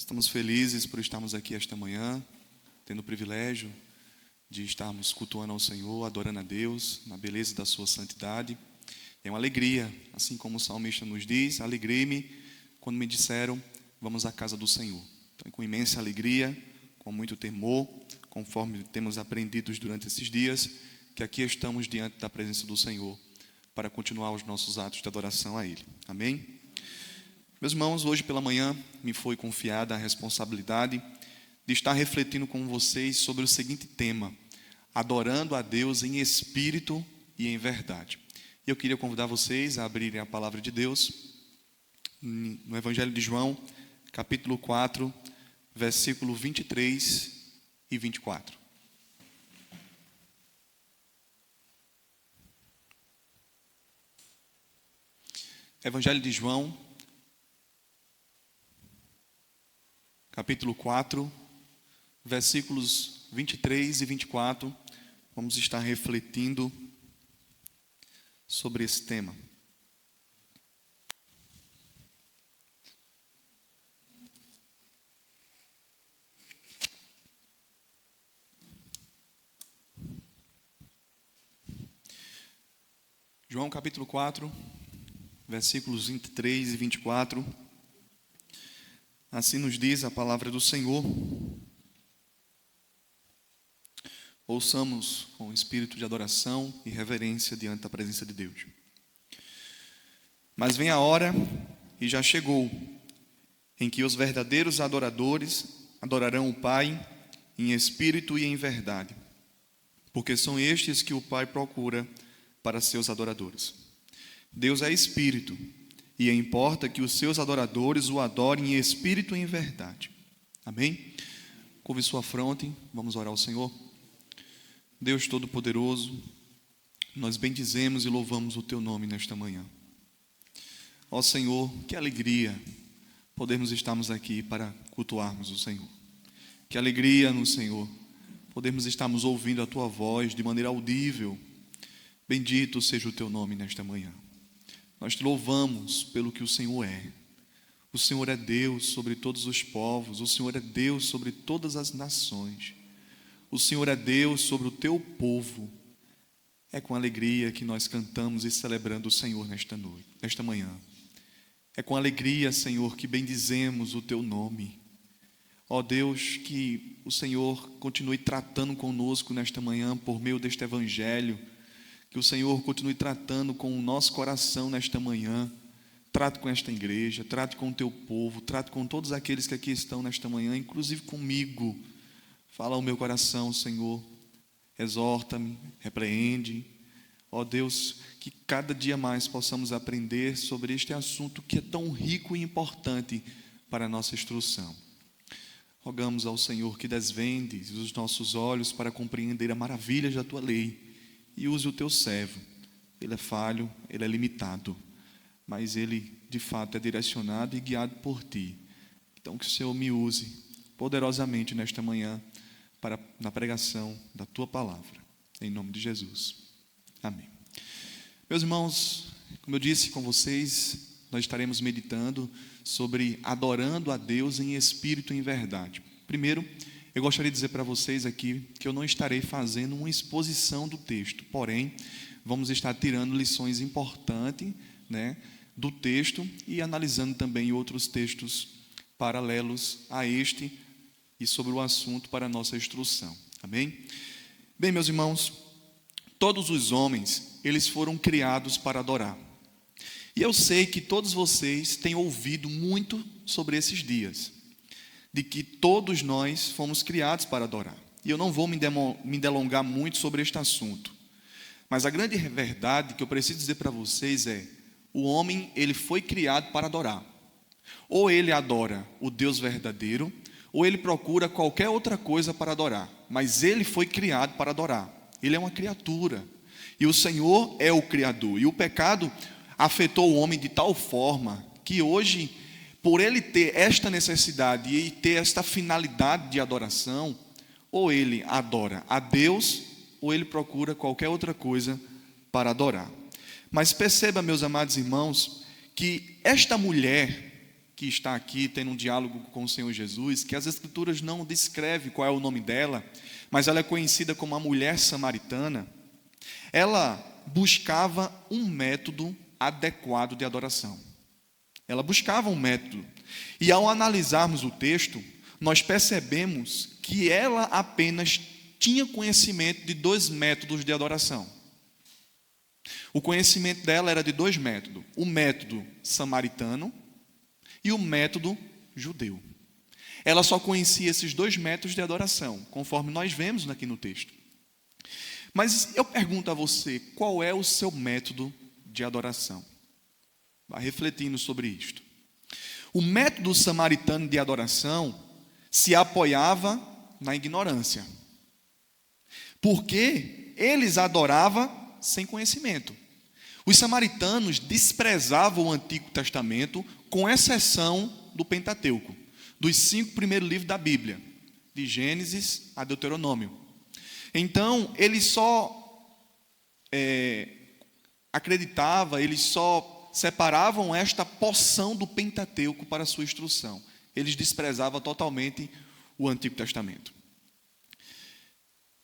Estamos felizes por estarmos aqui esta manhã, tendo o privilégio de estarmos cultuando ao Senhor, adorando a Deus, na beleza da sua santidade. É uma alegria, assim como o salmista nos diz: alegrei-me quando me disseram, vamos à casa do Senhor. Então, com imensa alegria, com muito temor, conforme temos aprendido durante esses dias, que aqui estamos diante da presença do Senhor, para continuar os nossos atos de adoração a Ele. Amém? Meus irmãos, hoje pela manhã me foi confiada a responsabilidade de estar refletindo com vocês sobre o seguinte tema: adorando a Deus em espírito e em verdade. E eu queria convidar vocês a abrirem a palavra de Deus no Evangelho de João, capítulo 4, versículo 23 e 24. Evangelho de João, capítulo 4, versículos 23 e 24, vamos estar refletindo sobre esse tema. João capítulo 4, versículos 23 e 24. Assim nos diz a palavra do Senhor. Ouçamos com espírito de adoração e reverência diante da presença de Deus. Mas vem a hora, e já chegou, em que os verdadeiros adoradores adorarão o Pai em espírito e em verdade, porque são estes que o Pai procura para seus adoradores. Deus é espírito, e importa que os seus adoradores o adorem em espírito e em verdade. Amém? Curve sua fronte, vamos orar ao Senhor. Deus Todo-Poderoso, nós bendizemos e louvamos o Teu nome nesta manhã. Ó Senhor, que alegria podermos estarmos aqui para cultuarmos o Senhor. Que alegria no Senhor podermos estarmos ouvindo a Tua voz de maneira audível. Bendito seja o Teu nome nesta manhã. Nós te louvamos pelo que o Senhor é. O Senhor é Deus sobre todos os povos. O Senhor é Deus sobre todas as nações. O Senhor é Deus sobre o teu povo. É com alegria que nós cantamos e celebrando o Senhor nesta manhã. É com alegria, Senhor, que bendizemos o teu nome. Ó Deus, que o Senhor continue tratando conosco nesta manhã por meio deste evangelho. Que o Senhor continue tratando com o nosso coração nesta manhã. Trate com esta igreja, trate com o teu povo, trate com todos aqueles que aqui estão nesta manhã, inclusive comigo. Fala ao meu coração, Senhor. Exorta-me, repreende. Ó Deus, que cada dia mais possamos aprender sobre este assunto que é tão rico e importante para a nossa instrução. Rogamos ao Senhor que desvende os nossos olhos para compreender a maravilha da tua lei. E use o teu servo. Ele é falho, ele é limitado, mas ele de fato é direcionado e guiado por ti. Então que o Senhor me use poderosamente nesta manhã na pregação da tua palavra, em nome de Jesus. Amém. Meus irmãos, como eu disse com vocês, nós estaremos meditando sobre adorando a Deus em espírito e em verdade. Primeiro, eu gostaria de dizer para vocês aqui que eu não estarei fazendo uma exposição do texto, porém, vamos estar tirando lições importantes, do texto e analisando também outros textos paralelos a este e sobre o assunto para a nossa instrução. Amém? Bem, meus irmãos, todos os homens, eles foram criados para adorar. E eu sei que todos vocês têm ouvido muito sobre esses dias, de que todos nós fomos criados para adorar. E eu não vou me delongar muito sobre este assunto. Mas a grande verdade que eu preciso dizer para vocês é: o homem, ele foi criado para adorar. Ou ele adora o Deus verdadeiro, ou ele procura qualquer outra coisa para adorar. Mas ele foi criado para adorar. Ele é uma criatura. E o Senhor é o Criador. E o pecado afetou o homem de tal forma que hoje, por ele ter esta necessidade e ter esta finalidade de adoração, ou ele adora a Deus, ou ele procura qualquer outra coisa para adorar. Mas perceba, meus amados irmãos, que esta mulher, que está aqui tendo um diálogo com o Senhor Jesus, que as Escrituras não descrevem qual é o nome dela, mas ela é conhecida como a mulher samaritana. Ela buscava um método adequado de adoração. Ela buscava um método. E ao analisarmos o texto, nós percebemos que ela apenas tinha conhecimento de 2 métodos de adoração. O conhecimento dela era de 2 métodos: o método samaritano e o método judeu. Ela só conhecia esses 2 métodos de adoração, conforme nós vemos aqui no texto. Mas eu pergunto a você, qual é o seu método de adoração? Vá refletindo sobre isto. O método samaritano de adoração se apoiava na ignorância, porque eles adoravam sem conhecimento. Os samaritanos desprezavam o Antigo Testamento, com exceção do Pentateuco, dos 5 primeiros livros da Bíblia, de Gênesis a Deuteronômio. Então, eles só acreditavam, eles só separavam esta porção do Pentateuco para a sua instrução. Eles desprezavam totalmente o Antigo Testamento.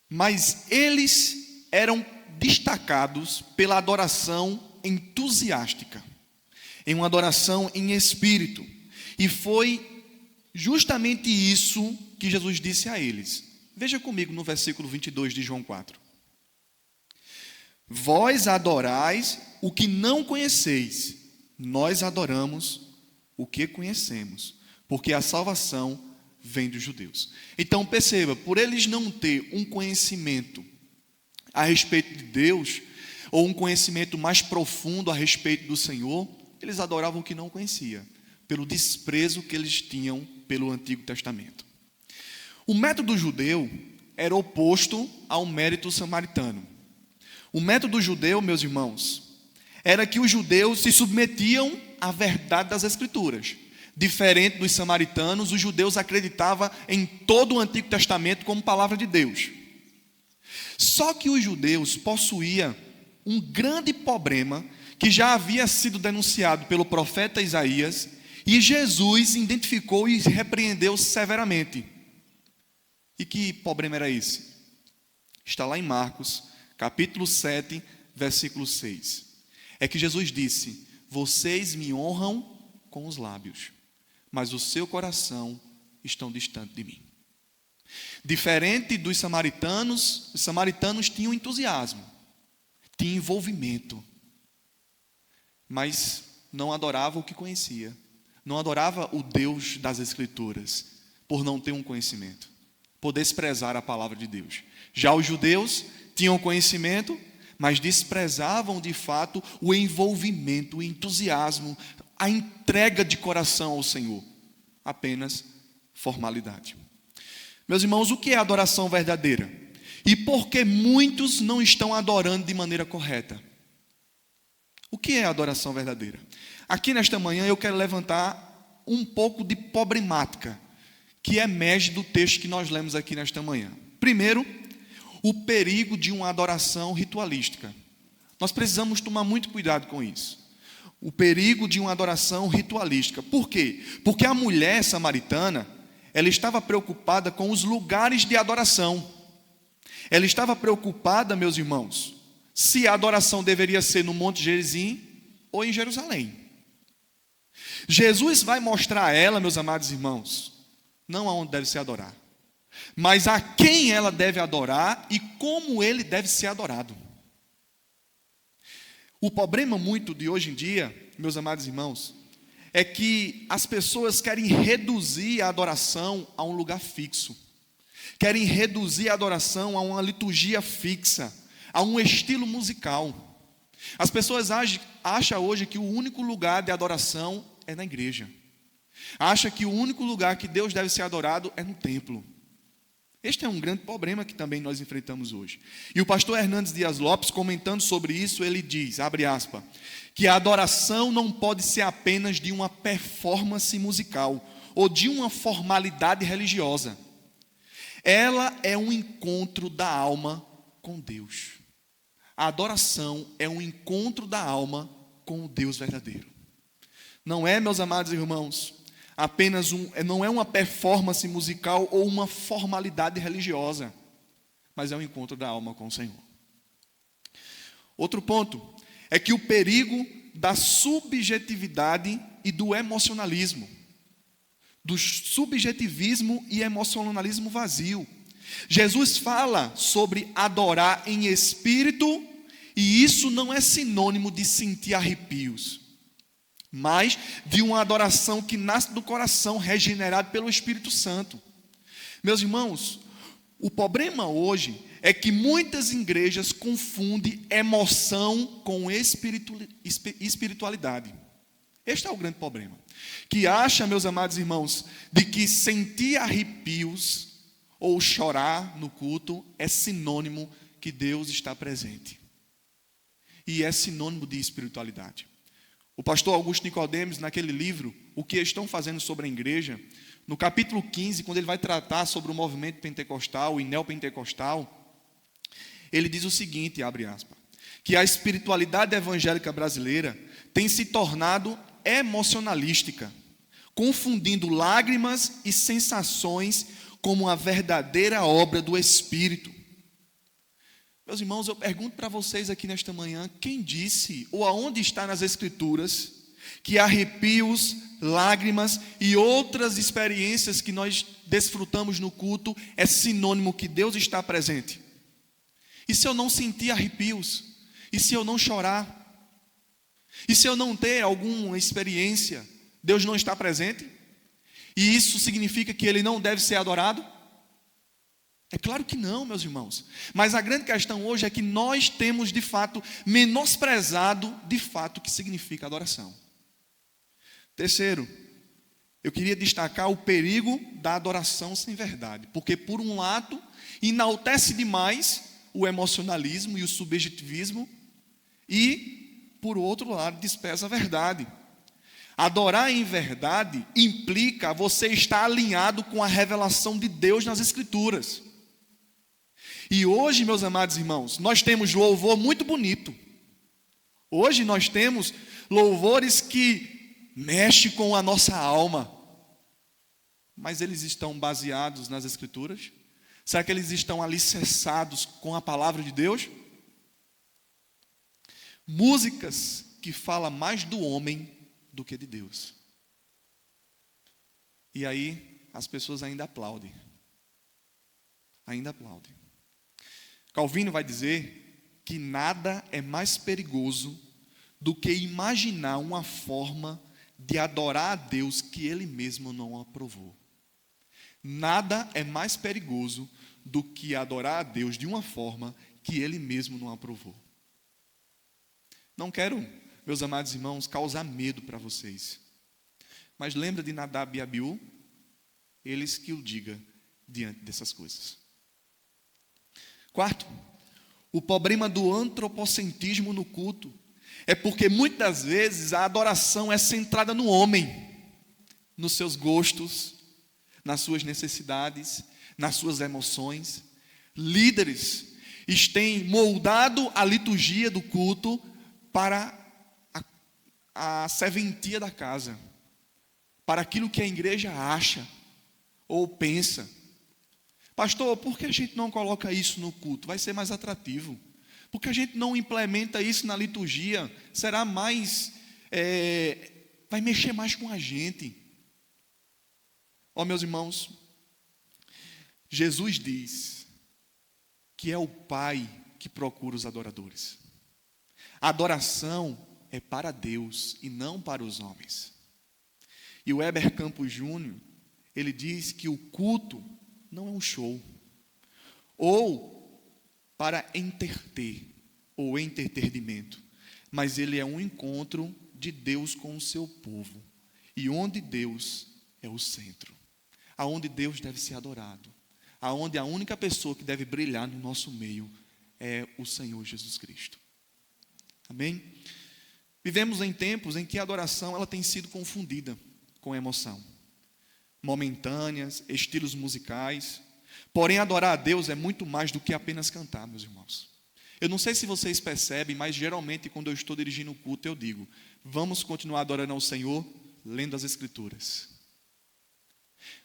Mas eles eram destacados pela adoração entusiástica, em uma adoração em espírito. E foi justamente isso que Jesus disse a eles. Veja comigo no versículo 22 de João 4. Vós adorais o que não conheceis, nós adoramos o que conhecemos, porque a salvação vem dos judeus. Então perceba, por eles não ter um conhecimento a respeito de Deus, ou um conhecimento mais profundo a respeito do Senhor, eles adoravam o que não conhecia, pelo desprezo que eles tinham pelo Antigo Testamento. O método judeu era oposto ao método samaritano. O método judeu, meus irmãos, era que os judeus se submetiam à verdade das Escrituras. Diferente dos samaritanos, os judeus acreditavam em todo o Antigo Testamento como palavra de Deus. Só que os judeus possuíam um grande problema que já havia sido denunciado pelo profeta Isaías, e Jesus identificou e repreendeu severamente. E que problema era esse? Está lá em Marcos, capítulo 7, versículo 6. É que Jesus disse: vocês me honram com os lábios, mas o seu coração estão distante de mim. Diferente dos samaritanos, os samaritanos tinham entusiasmo, tinham envolvimento, mas não adoravam o que conhecia, não adorava o Deus das Escrituras, por não ter um conhecimento, por desprezar a palavra de Deus. Já os judeus tinham conhecimento, mas desprezavam de fato o envolvimento, o entusiasmo, a entrega de coração ao Senhor, apenas formalidade. Meus irmãos, o que é adoração verdadeira? E por que muitos não estão adorando de maneira correta? O que é adoração verdadeira? Aqui nesta manhã eu quero levantar um pouco de problemática que emerge do texto que nós lemos aqui nesta manhã. Primeiro, o perigo de uma adoração ritualística. Nós precisamos tomar muito cuidado com isso. O perigo de uma adoração ritualística. Por quê? Porque a mulher samaritana, ela estava preocupada com os lugares de adoração. Ela estava preocupada, meus irmãos, se a adoração deveria ser no Monte Gerizim ou em Jerusalém. Jesus vai mostrar a ela, meus amados irmãos, não aonde deve se adorar, mas a quem ela deve adorar e como ele deve ser adorado. O problema muito de hoje em dia, meus amados irmãos, é que as pessoas querem reduzir a adoração a um lugar fixo, querem reduzir a adoração a uma liturgia fixa, a um estilo musical. As pessoas acham hoje que o único lugar de adoração é na igreja. Acha que o único lugar que Deus deve ser adorado é no templo. Este é um grande problema que também nós enfrentamos hoje. E o pastor Hernandes Dias Lopes, comentando sobre isso, ele diz, abre aspas, que a adoração não pode ser apenas de uma performance musical ou de uma formalidade religiosa. Ela é um encontro da alma com Deus. A adoração é um encontro da alma com o Deus verdadeiro. Não é, meus amados irmãos, não é uma performance musical ou uma formalidade religiosa, mas é um encontro da alma com o Senhor. Outro ponto é que o perigo da subjetividade e do emocionalismo, do subjetivismo e emocionalismo vazio. Jesus fala sobre adorar em espírito, e isso não é sinônimo de sentir arrepios, mas de uma adoração que nasce do coração, regenerado pelo Espírito Santo. Meus irmãos, o problema hoje é que muitas igrejas confundem emoção com espiritualidade. Este é o grande problema. Que acha, meus amados irmãos, de que sentir arrepios ou chorar no culto é sinônimo que Deus está presente. E é sinônimo de espiritualidade. O pastor Augusto Nicodemos, naquele livro, O que estão fazendo sobre a igreja, no capítulo 15, quando ele vai tratar sobre o movimento pentecostal e neopentecostal, ele diz o seguinte, abre aspas, que a espiritualidade evangélica brasileira tem se tornado emocionalística, confundindo lágrimas e sensações como a verdadeira obra do Espírito. Meus irmãos, eu pergunto para vocês aqui nesta manhã, quem disse, ou aonde está nas Escrituras, que arrepios, lágrimas e outras experiências que nós desfrutamos no culto é sinônimo que Deus está presente? E se eu não sentir arrepios? E se eu não chorar? E se eu não ter alguma experiência? Deus não está presente? E isso significa que Ele não deve ser adorado? É claro que não, meus irmãos. Mas a grande questão hoje é que nós temos, de fato, menosprezado, de fato, o que significa adoração. Terceiro, eu queria destacar o perigo da adoração sem verdade. Porque, por um lado, enaltece demais o emocionalismo e o subjetivismo. E, por outro lado, despreza a verdade. Adorar em verdade implica você estar alinhado com a revelação de Deus nas Escrituras. E hoje, meus amados irmãos, nós temos louvor muito bonito. Hoje nós temos louvores que mexem com a nossa alma. Mas eles estão baseados nas Escrituras? Será que eles estão alicerçados com a palavra de Deus? Músicas que falam mais do homem do que de Deus. E aí as pessoas ainda aplaudem. Ainda aplaudem. Calvino vai dizer que nada é mais perigoso do que imaginar uma forma de adorar a Deus que Ele mesmo não aprovou. Nada é mais perigoso do que adorar a Deus de uma forma que Ele mesmo não aprovou. Não quero, meus amados irmãos, causar medo para vocês. Mas lembra de Nadab e Abiú? Eles que o digam diante dessas coisas. Quarto, o problema do antropocentrismo no culto é porque muitas vezes a adoração é centrada no homem, nos seus gostos, nas suas necessidades, nas suas emoções. Líderes têm moldado a liturgia do culto para a serventia da casa, para aquilo que a igreja acha ou pensa. Pastor, por que a gente não coloca isso no culto? Vai ser mais atrativo. Por que a gente não implementa isso na liturgia? Será mais, vai mexer mais com a gente. Ó, meus irmãos, Jesus diz que é o Pai que procura os adoradores. A adoração é para Deus e não para os homens. E o Heber Campos Júnior, ele diz que o culto não é um show, ou para entreter, ou entretenimento, mas ele é um encontro de Deus com o seu povo, e onde Deus é o centro, aonde Deus deve ser adorado, aonde a única pessoa que deve brilhar no nosso meio é o Senhor Jesus Cristo. Amém? Vivemos em tempos em que a adoração ela tem sido confundida com emoção. Momentâneas, estilos musicais. Porém, adorar a Deus é muito mais do que apenas cantar, meus irmãos. Eu não sei se vocês percebem, mas geralmente quando eu estou dirigindo o culto, eu digo: vamos continuar adorando ao Senhor, lendo as Escrituras.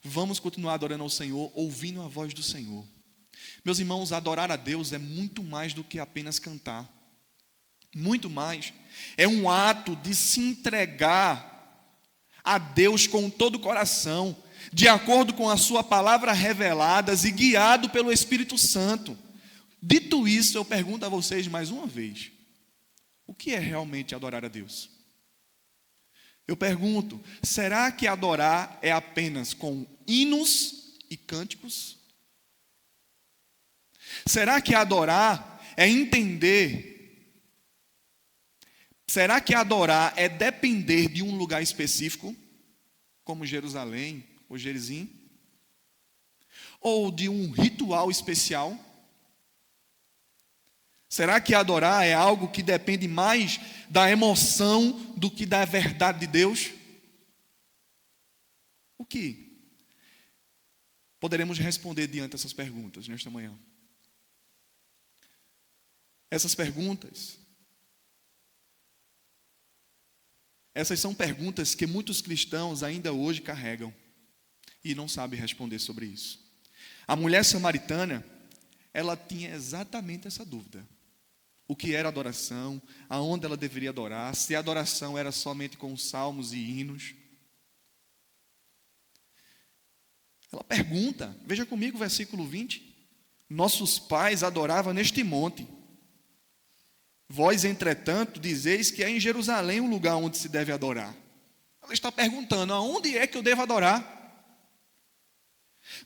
Vamos continuar adorando ao Senhor, ouvindo a voz do Senhor. Meus irmãos, adorar a Deus é muito mais do que apenas cantar. Muito mais. É um ato de se entregar a Deus com todo o coração, de acordo com a sua palavra reveladas e guiado pelo Espírito Santo. Dito isso, eu pergunto a vocês mais uma vez: o que é realmente adorar a Deus? Eu pergunto, será que adorar é apenas com hinos e cânticos? Será que adorar é entender? Será que adorar é depender de um lugar específico, como Jerusalém ou Gerizim? Ou de um ritual especial? Será que adorar é algo que depende mais da emoção do que da verdade de Deus? O que poderemos responder diante dessas perguntas nesta manhã? Essas são perguntas que muitos cristãos ainda hoje carregam e não sabem responder sobre isso. A mulher samaritana, ela tinha exatamente essa dúvida. O que era adoração, aonde ela deveria adorar, se a adoração era somente com salmos e hinos. Ela pergunta, veja comigo o versículo 20. Nossos pais adoravam neste monte. Vós, entretanto, dizeis que é em Jerusalém o lugar onde se deve adorar. Ela está perguntando, aonde é que eu devo adorar?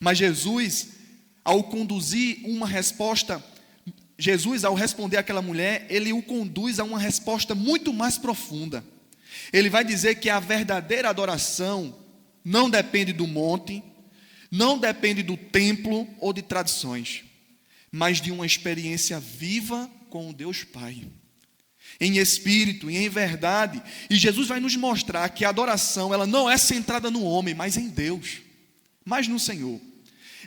Mas Jesus, ao responder àquela mulher, ele o conduz a uma resposta muito mais profunda. Ele vai dizer que a verdadeira adoração não depende do monte, não depende do templo ou de tradições, mas de uma experiência viva com o Deus Pai, em espírito e em verdade. E Jesus vai nos mostrar que a adoração, ela não é centrada no homem, mas em Deus, mas no Senhor.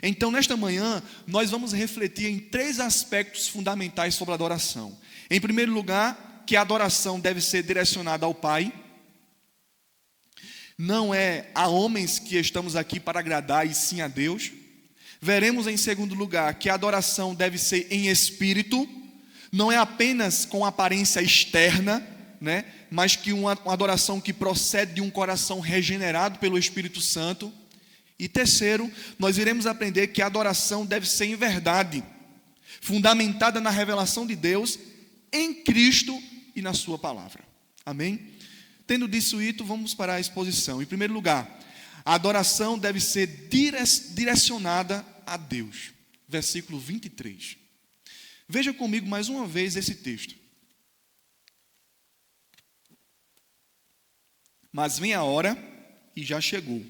Então, nesta manhã, nós vamos refletir em 3 aspectos fundamentais sobre a adoração. Em primeiro lugar, que a adoração deve ser direcionada ao Pai. Não é a homens que estamos aqui para agradar, e sim a Deus. Veremos em segundo lugar que a adoração deve ser em espírito. Não é apenas com aparência externa, mas que uma adoração que procede de um coração regenerado pelo Espírito Santo. E terceiro, nós iremos aprender que a adoração deve ser em verdade, fundamentada na revelação de Deus, em Cristo e na sua palavra. Amém? Tendo dito isso, vamos para a exposição. Em primeiro lugar, a adoração deve ser direcionada a Deus. Versículo 23. Veja comigo mais uma vez esse texto. Mas vem a hora, e já chegou,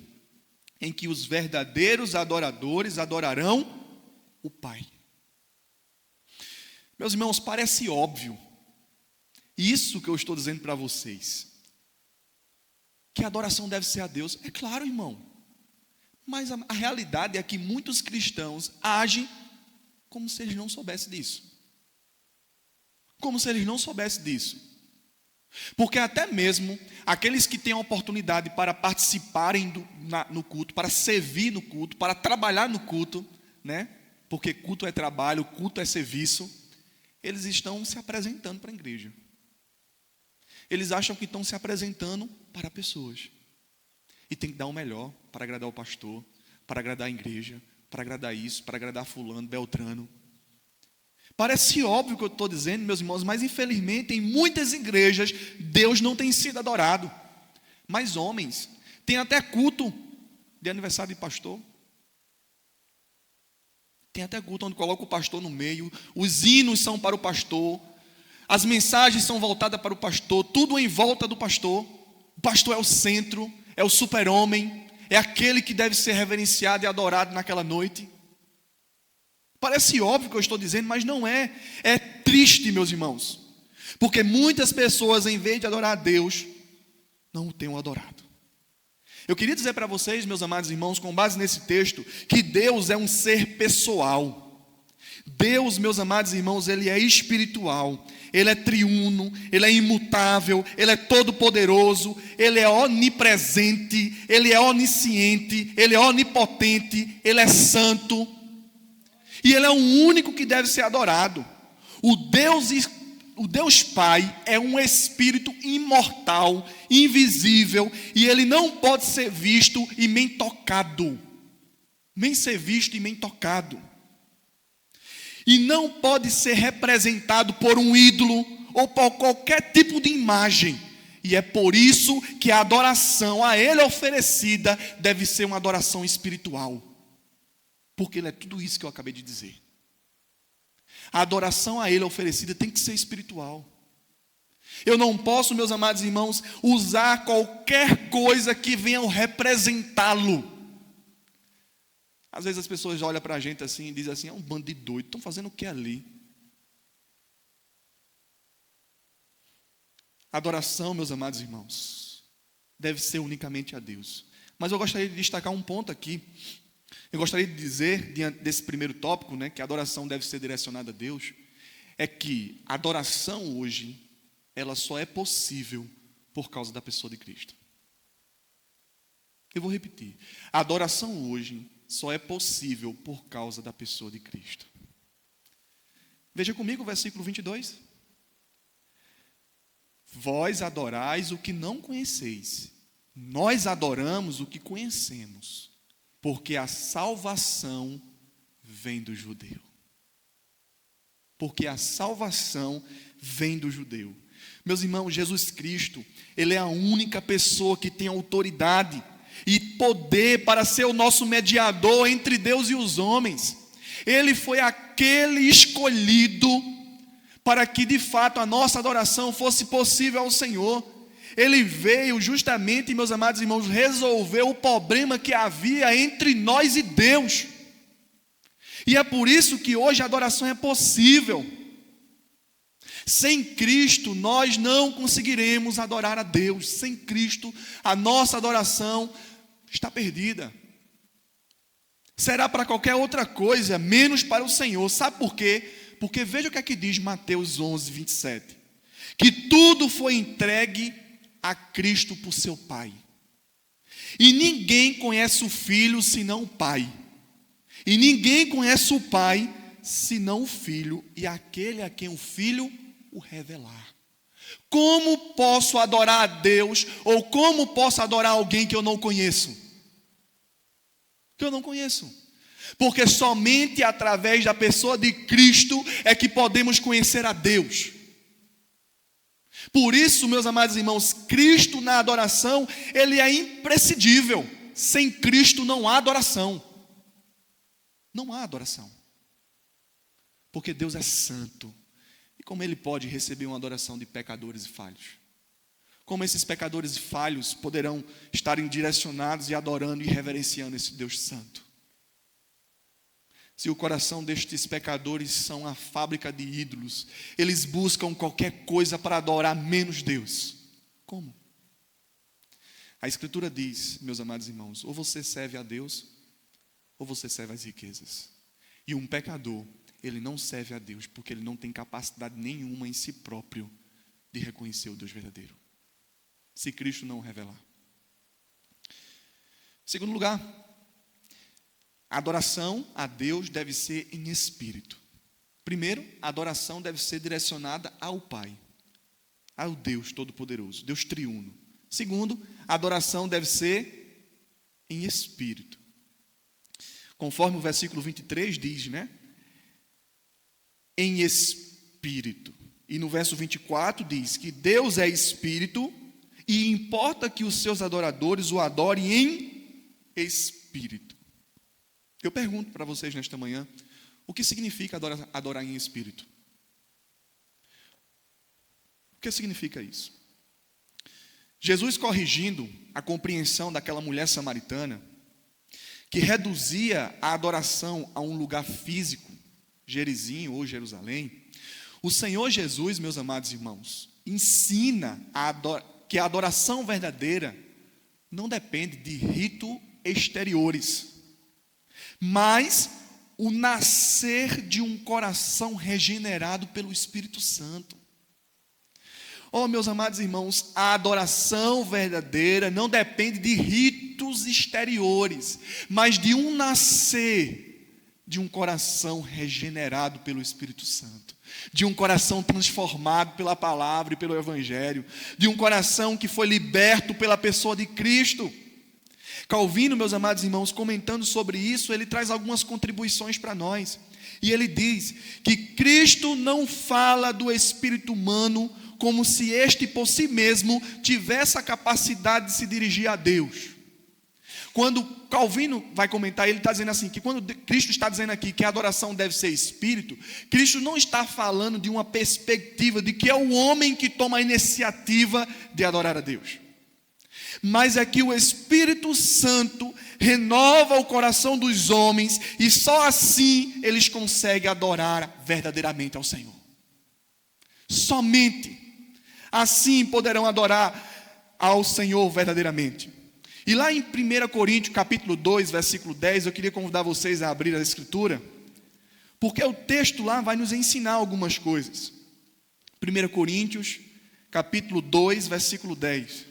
em que os verdadeiros adoradores adorarão o Pai. Meus irmãos, parece óbvio, isso que eu estou dizendo para vocês, que a adoração deve ser a Deus. É claro, irmão, mas a realidade é que muitos cristãos agem como se eles não soubessem disso. Como se eles não soubessem disso. Porque até mesmo aqueles que têm a oportunidade para participarem no culto, para servir no culto, para trabalhar no culto, porque culto é trabalho, culto é serviço, eles estão se apresentando para a igreja. Eles acham que estão se apresentando para pessoas. E tem que dar o melhor para agradar o pastor, para agradar a igreja, para agradar isso, para agradar fulano, beltrano. Parece óbvio o que eu estou dizendo, meus irmãos, mas infelizmente em muitas igrejas Deus não tem sido adorado. Mas homens, tem até culto de aniversário de pastor. Tem até culto onde coloca o pastor no meio, os hinos são para o pastor, as mensagens são voltadas para o pastor, tudo em volta do pastor. O pastor é o centro, é o super-homem, é aquele que deve ser reverenciado e adorado naquela noite. Parece óbvio o que eu estou dizendo, mas não é. É triste, meus irmãos, porque muitas pessoas, em vez de adorar a Deus, não o tenham adorado. Eu queria dizer para vocês, meus amados irmãos, com base nesse texto, que Deus é um ser pessoal. Deus, meus amados irmãos, Ele é espiritual, Ele é triuno, Ele é imutável, Ele é todo-poderoso, Ele é onipresente, Ele é onisciente, Ele é onipotente, Ele é santo, e Ele é o único que deve ser adorado. O Deus Pai é um espírito imortal, invisível, e Ele não pode ser visto e nem tocado, nem ser visto e nem tocado. E não pode ser representado por um ídolo ou por qualquer tipo de imagem. E é por isso que a adoração a Ele oferecida deve ser uma adoração espiritual. Porque Ele é tudo isso que eu acabei de dizer. A adoração a Ele oferecida tem que ser espiritual. Eu não posso, meus amados irmãos, usar qualquer coisa que venha representá-lo. Às vezes as pessoas olham para a gente assim e dizem assim: é um bando de doido, estão fazendo o que ali? Adoração, meus amados irmãos, deve ser unicamente a Deus. Mas eu gostaria de destacar um ponto aqui. Eu gostaria de dizer, diante desse primeiro tópico, né, que a adoração deve ser direcionada a Deus, é que a adoração hoje, ela só é possível por causa da pessoa de Cristo. Eu vou repetir. A adoração hoje só é possível por causa da pessoa de Cristo. Veja comigo o versículo 22. Vós adorais o que não conheceis, nós adoramos o que conhecemos, porque a salvação vem do judeu. Porque a salvação vem do judeu. Meus irmãos, Jesus Cristo, Ele é a única pessoa que tem autoridade e poder para ser o nosso mediador entre Deus e os homens. Ele foi aquele escolhido para que de fato a nossa adoração fosse possível ao Senhor. Ele veio justamente, meus amados irmãos, resolver o problema que havia entre nós e Deus. E é por isso que hoje a adoração é possível. Sem Cristo nós não conseguiremos adorar a Deus. Sem Cristo a nossa adoração está perdida. Será para qualquer outra coisa, menos para o Senhor. Sabe por quê? Porque veja o que é que diz Mateus 11, 27. Que tudo foi entregue a Cristo por seu Pai. E ninguém conhece o Filho senão o Pai. E ninguém conhece o Pai senão o Filho e aquele a quem o Filho o revelar. Como posso adorar a Deus ou como posso adorar alguém que eu não conheço? Que eu não conheço. Porque somente através da pessoa de Cristo é que podemos conhecer a Deus. Por isso, meus amados irmãos, Cristo na adoração, Ele é imprescindível. Sem Cristo não há adoração. Não há adoração. Porque Deus é santo. E como Ele pode receber uma adoração de pecadores e falhos? Como esses pecadores e falhos poderão estar direcionados e adorando e reverenciando esse Deus santo? Se o coração destes pecadores são a fábrica de ídolos, eles buscam qualquer coisa para adorar menos Deus. Como? A Escritura diz, meus amados irmãos, ou você serve a Deus, ou você serve às riquezas. E um pecador, ele não serve a Deus, porque ele não tem capacidade nenhuma em si próprio de reconhecer o Deus verdadeiro. Se Cristo não o revelar. Segundo lugar, a adoração a Deus deve ser em espírito. Primeiro, a adoração deve ser direcionada ao Pai, ao Deus Todo-Poderoso, Deus triuno. Segundo, a adoração deve ser em espírito. Conforme o versículo 23 diz, né? Em espírito. E no verso 24 diz que Deus é espírito e importa que os seus adoradores o adorem em espírito. Eu pergunto para vocês nesta manhã, o que significa adorar em espírito? O que significa isso? Jesus corrigindo a compreensão daquela mulher samaritana, que reduzia a adoração a um lugar físico, Gerizim ou Jerusalém, o Senhor Jesus, meus amados irmãos, ensina que a adoração verdadeira não depende de ritos exteriores, mas o nascer de um coração regenerado pelo Espírito Santo. Oh, meus amados irmãos, a adoração verdadeira não depende de ritos exteriores, mas de um nascer de um coração regenerado pelo Espírito Santo, de um coração transformado pela palavra e pelo Evangelho, de um coração que foi liberto pela pessoa de Cristo. Calvino, meus amados irmãos, comentando sobre isso, ele traz algumas contribuições para nós. E ele diz que Cristo não fala do espírito humano como se este por si mesmo tivesse a capacidade de se dirigir a Deus. Quando Calvino vai comentar, ele está dizendo assim, que quando Cristo está dizendo aqui que a adoração deve ser espírito, Cristo não está falando de uma perspectiva de que é o homem que toma a iniciativa de adorar a Deus. Mas é que o Espírito Santo renova o coração dos homens e só assim eles conseguem adorar verdadeiramente ao Senhor. Somente assim poderão adorar ao Senhor verdadeiramente. E lá em 1 Coríntios capítulo 2, versículo 10, eu queria convidar vocês a abrir a Escritura, porque o texto lá vai nos ensinar algumas coisas. 1 Coríntios capítulo 2, versículo 10.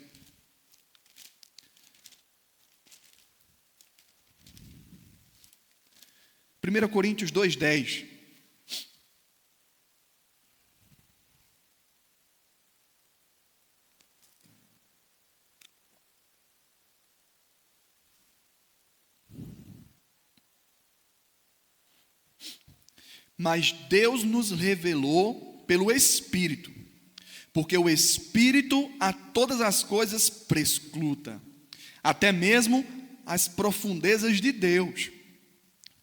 1 Coríntios 2:10. Mas Deus nos revelou pelo Espírito, porque o Espírito a todas as coisas prescruta, até mesmo as profundezas de Deus.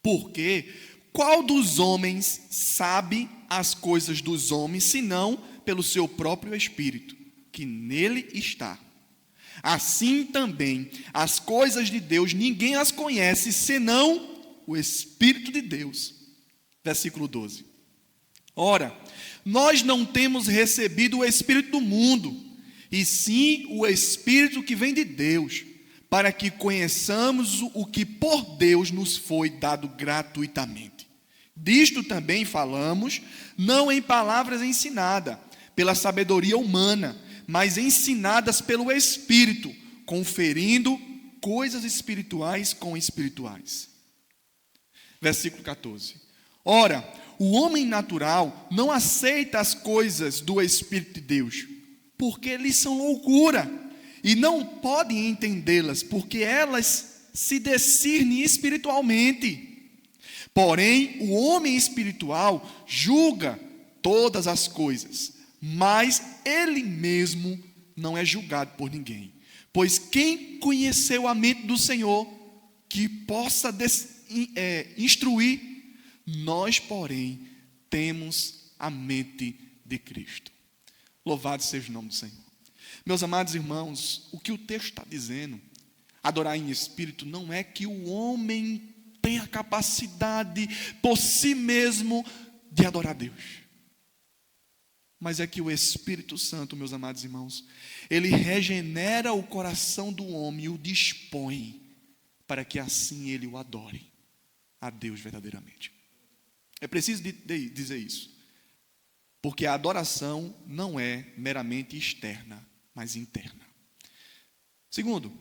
Porque qual dos homens sabe as coisas dos homens, senão pelo seu próprio Espírito, que nele está? Assim também, as coisas de Deus, ninguém as conhece, senão o Espírito de Deus. Versículo 12. Ora, nós não temos recebido o Espírito do mundo, e sim o Espírito que vem de Deus, para que conheçamos o que por Deus nos foi dado gratuitamente. Disto também falamos, não em palavras ensinadas pela sabedoria humana, mas ensinadas pelo Espírito, conferindo coisas espirituais com espirituais. Versículo 14. Ora, o homem natural não aceita as coisas do Espírito de Deus, porque lhes são loucura, e não podem entendê-las, porque elas se discernem espiritualmente. Porém, o homem espiritual julga todas as coisas, mas ele mesmo não é julgado por ninguém. Pois quem conheceu a mente do Senhor, que possa instruir, nós, porém, temos a mente de Cristo. Louvado seja o nome do Senhor. Meus amados irmãos, o que o texto está dizendo, adorar em espírito, não é que o homem tem a capacidade por si mesmo de adorar a Deus. Mas é que o Espírito Santo, meus amados irmãos, ele regenera o coração do homem e o dispõe para que assim ele o adore a Deus verdadeiramente. É preciso dizer isso, porque a adoração não é meramente externa, mas interna. Segundo,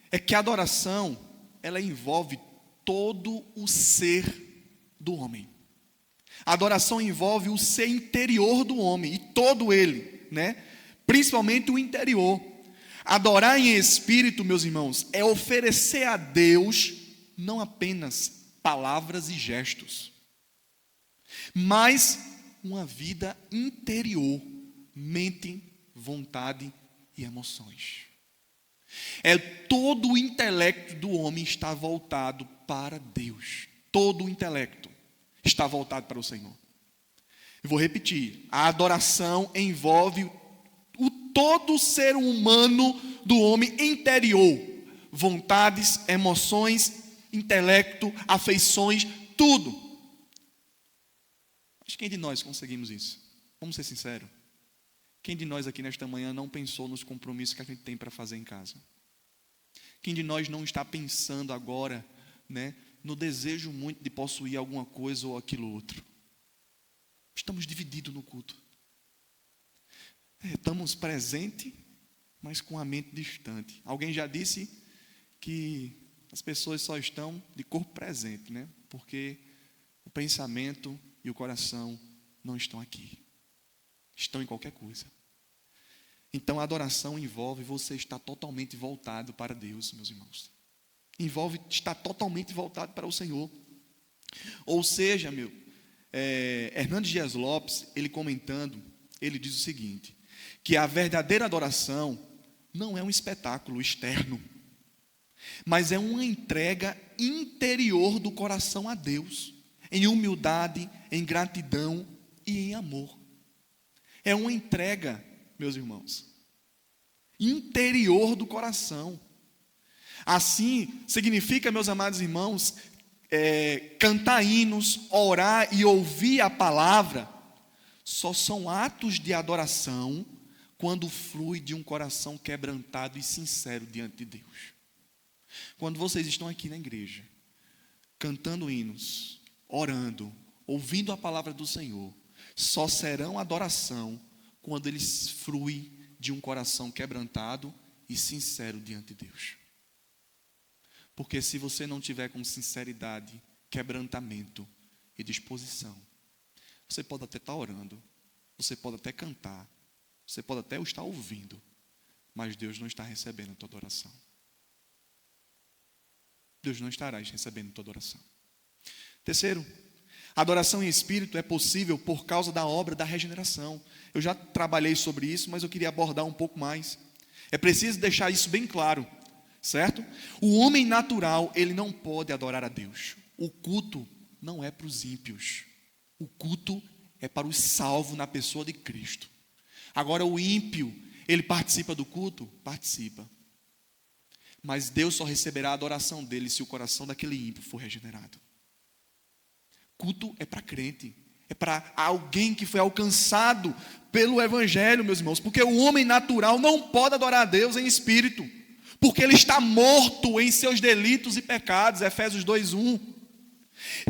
é que a adoração, ela envolve todo o ser do homem. A adoração envolve o ser interior do homem, e todo ele, né? Principalmente o interior. Adorar em espírito, meus irmãos, é oferecer a Deus não apenas palavras e gestos, mas uma vida interior, mente, vontade e emoções. É todo o intelecto do homem está voltado para Deus. Todo o intelecto está voltado para o Senhor. Eu vou repetir. A adoração envolve todo o ser humano do homem interior. Vontades, emoções, intelecto, afeições, tudo. Mas quem de nós conseguimos isso? Vamos ser sinceros. Quem de nós aqui nesta manhã não pensou nos compromissos que a gente tem para fazer em casa? Quem de nós não está pensando agora, né, no desejo muito de possuir alguma coisa ou aquilo outro. Estamos divididos no culto. Estamos presentes, mas com a mente distante. Alguém já disse que as pessoas só estão de corpo presente, né? Porque o pensamento e o coração não estão aqui. Estão em qualquer coisa. Então a adoração envolve você estar totalmente voltado para Deus, meus irmãos. Envolve estar totalmente voltado para o Senhor. Ou seja, Hernandes Dias Lopes, ele comentando, ele diz o seguinte, que a verdadeira adoração não é um espetáculo externo, mas é uma entrega interior do coração a Deus, em humildade, em gratidão e em amor. É uma entrega, meus irmãos, interior do coração. Assim, significa, meus amados irmãos, cantar hinos, orar e ouvir a palavra, só são atos de adoração quando flui de um coração quebrantado e sincero diante de Deus. Quando vocês estão aqui na igreja, cantando hinos, orando, ouvindo a palavra do Senhor, só serão adoração quando eles fluem de um coração quebrantado e sincero diante de Deus. Porque se você não tiver com sinceridade, quebrantamento e disposição, você pode até estar orando, você pode até cantar, você pode até estar ouvindo, mas Deus não está recebendo a tua adoração. Deus não estará recebendo a tua adoração. Terceiro, a adoração em espírito é possível por causa da obra da regeneração. Eu já trabalhei sobre isso, mas eu queria abordar um pouco mais. É preciso deixar isso bem claro, certo? O homem natural, ele não pode adorar a Deus. O culto não é para os ímpios. O culto é para os salvos na pessoa de Cristo. Agora o ímpio, ele participa do culto? Participa. Mas Deus só receberá a adoração dele se o coração daquele ímpio for regenerado. Culto é para crente, é para alguém que foi alcançado pelo Evangelho, meus irmãos. Porque o homem natural não pode adorar a Deus em espírito, porque ele está morto em seus delitos e pecados, Efésios 2:1.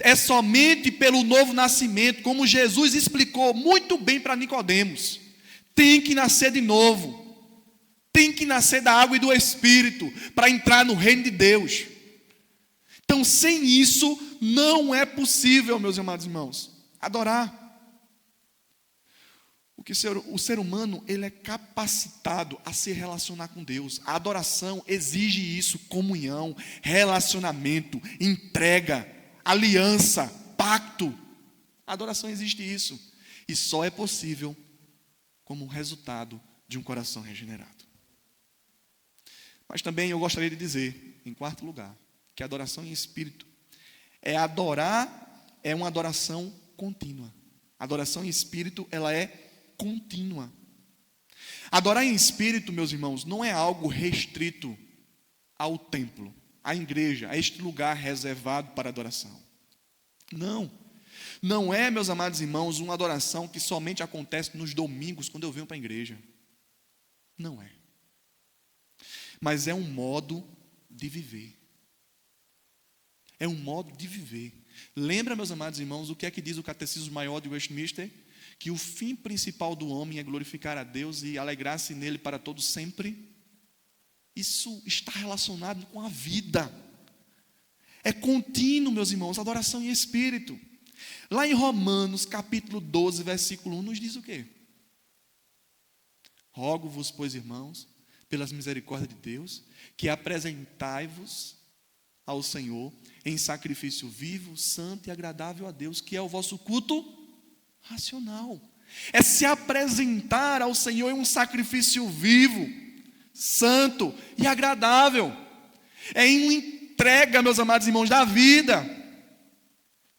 É somente pelo novo nascimento, como Jesus explicou muito bem para Nicodemos. Tem que nascer de novo. Tem que nascer da água e do Espírito para entrar no reino de Deus. Então, sem isso, não é possível, meus amados irmãos, adorar. O ser humano, ele é capacitado a se relacionar com Deus. A adoração exige isso: comunhão, relacionamento, entrega, aliança, pacto. A adoração existe isso. E só é possível como resultado de um coração regenerado. Mas também eu gostaria de dizer, em quarto lugar, que a adoração em espírito é uma adoração contínua. A adoração em espírito, ela é contínua. Adorar em espírito, meus irmãos, não é algo restrito ao templo, à igreja, a este lugar reservado para adoração. Não é, meus amados irmãos, uma adoração que somente acontece nos domingos, quando eu venho para a igreja. Não é. Mas é um modo de viver. É um modo de viver. Lembra, meus amados irmãos, o que é que diz o Catecismo Maior de Westminster? Que o fim principal do homem é glorificar a Deus e alegrar-se nele para todo sempre. Isso está relacionado com a vida. É contínuo, meus irmãos, adoração em espírito. Lá em Romanos, capítulo 12, versículo 1, nos diz o quê? Rogo-vos, pois, irmãos, pelas misericórdias de Deus, que apresentai-vos ao Senhor em sacrifício vivo, santo e agradável a Deus, que é o vosso culto racional. É se apresentar ao Senhor em um sacrifício vivo, santo e agradável. É em uma entrega, meus amados irmãos, da vida.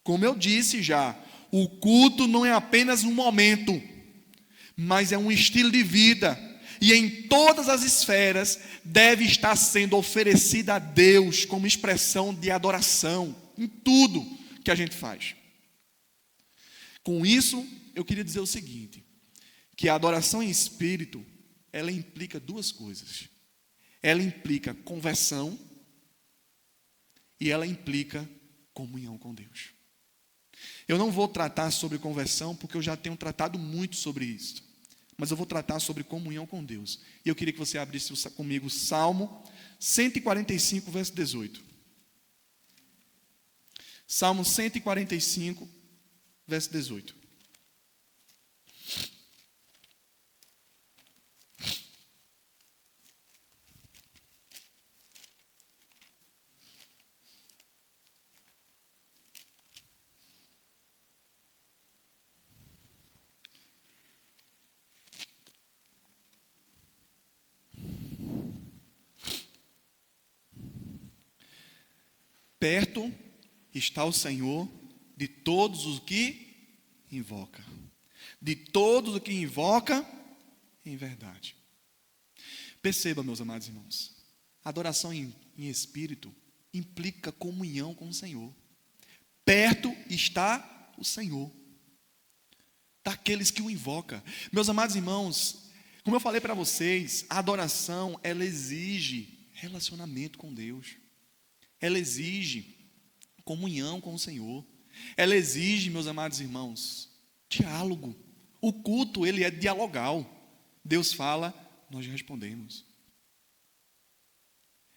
Como eu disse já, o culto não é apenas um momento, mas é um estilo de vida. E em todas as esferas deve estar sendo oferecida a Deus como expressão de adoração, em tudo que a gente faz. Com isso, eu queria dizer o seguinte, que a adoração em espírito, ela implica duas coisas. Ela implica conversão e ela implica comunhão com Deus. Eu não vou tratar sobre conversão, porque eu já tenho tratado muito sobre isso. Mas eu vou tratar sobre comunhão com Deus. E eu queria que você abrisse comigo o Salmo 145, verso 18. Salmo 145, verso 18. Perto está o Senhor de todos os que invoca. De todos os que invoca em verdade. Perceba, meus amados irmãos, adoração em espírito implica comunhão com o Senhor. Perto está o Senhor daqueles que o invocam. Meus amados irmãos, como eu falei para vocês, a adoração, ela exige relacionamento com Deus. Ela exige comunhão com o Senhor. Ela exige, meus amados irmãos, diálogo. O culto, ele é dialogal. Deus fala, nós respondemos.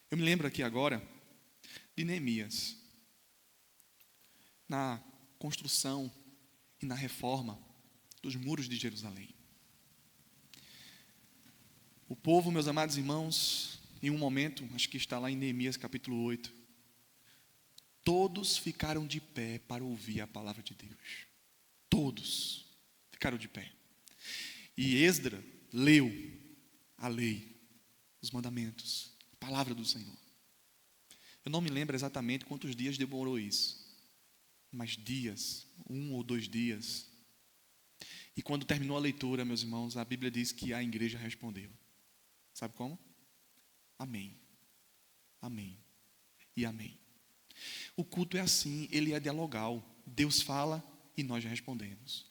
Eu me lembro aqui agora de Neemias. Na construção e na reforma dos muros de Jerusalém. O povo, meus amados irmãos, em um momento, acho que está lá em Neemias capítulo 8, todos ficaram de pé para ouvir a palavra de Deus. Todos ficaram de pé. E Esdra leu a lei, os mandamentos, a palavra do Senhor. Eu não me lembro exatamente quantos dias demorou isso, mas dias, 1 ou 2 dias. E quando terminou a leitura, meus irmãos, a Bíblia diz que a igreja respondeu. Sabe como? Amém. Amém. E amém. O culto é assim, ele é dialogal. Deus fala e nós respondemos.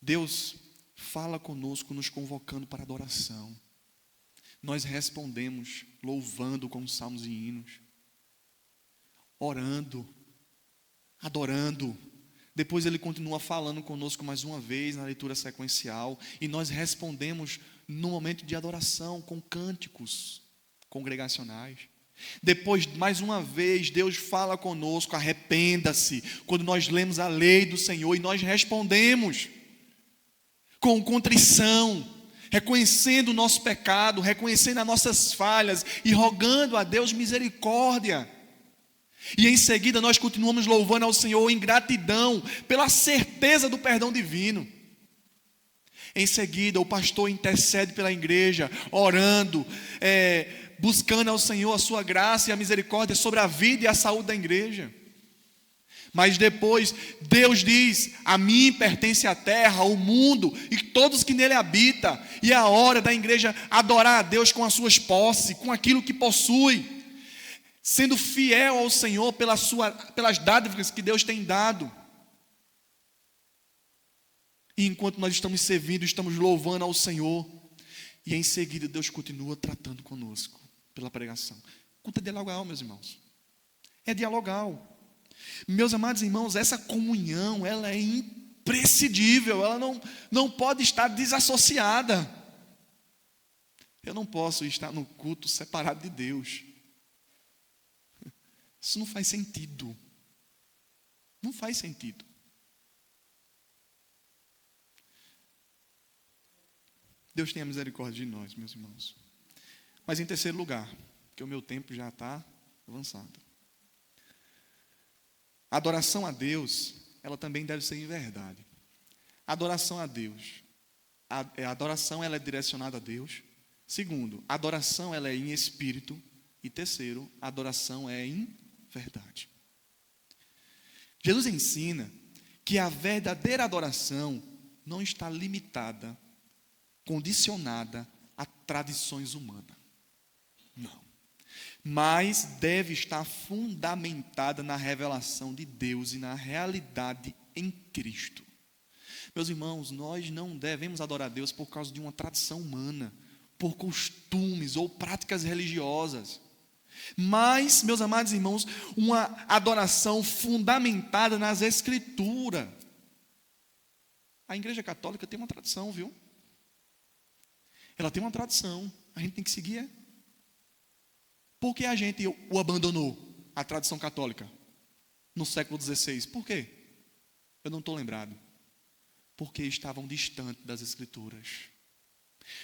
Deus fala conosco, nos convocando para adoração. Nós respondemos, louvando com salmos e hinos, orando, adorando. Depois ele continua falando conosco mais uma vez na leitura sequencial. E nós respondemos no momento de adoração com cânticos congregacionais. Depois, mais uma vez, Deus fala conosco, arrependa-se, quando nós lemos a lei do Senhor e nós respondemos com contrição, reconhecendo o nosso pecado, reconhecendo as nossas falhas e rogando a Deus misericórdia. E em seguida nós continuamos louvando ao Senhor em gratidão pela certeza do perdão divino. Em seguida o pastor intercede pela igreja, orando, buscando ao Senhor a sua graça e a misericórdia sobre a vida e a saúde da igreja. Mas depois Deus diz, a mim pertence a terra, o mundo e todos que nele habitam. E é a hora da igreja adorar a Deus com as suas posses, com aquilo que possui, sendo fiel ao Senhor pelas dádivas que Deus tem dado. E enquanto nós estamos servindo, estamos louvando ao Senhor, e em seguida Deus continua tratando conosco pela pregação. Culto é dialogal, meus irmãos. É dialogal. Meus amados irmãos, essa comunhão, ela é imprescindível, ela não pode estar desassociada. Eu não posso estar no culto separado de Deus. Isso não faz sentido. Não faz sentido. Deus tenha misericórdia de nós, meus irmãos. Mas em terceiro lugar, porque o meu tempo já está avançado. A adoração a Deus, ela também deve ser em verdade. A adoração a Deus. A adoração, ela é direcionada a Deus. Segundo, a adoração, ela é em espírito. E terceiro, a adoração é em verdade. Jesus ensina que a verdadeira adoração não está limitada, condicionada a tradições humanas. Não. Mas deve estar fundamentada na revelação de Deus e na realidade em Cristo. Meus irmãos, nós não devemos adorar a Deus por causa de uma tradição humana, por costumes ou práticas religiosas. Mas, meus amados irmãos, uma adoração fundamentada nas Escrituras. A Igreja Católica tem uma tradição, viu? Ela tem uma tradição, a gente tem que seguir. Por que a gente o abandonou, a tradição católica, no século XVI? Por quê? Eu não estou lembrado. Porque estavam distantes das Escrituras.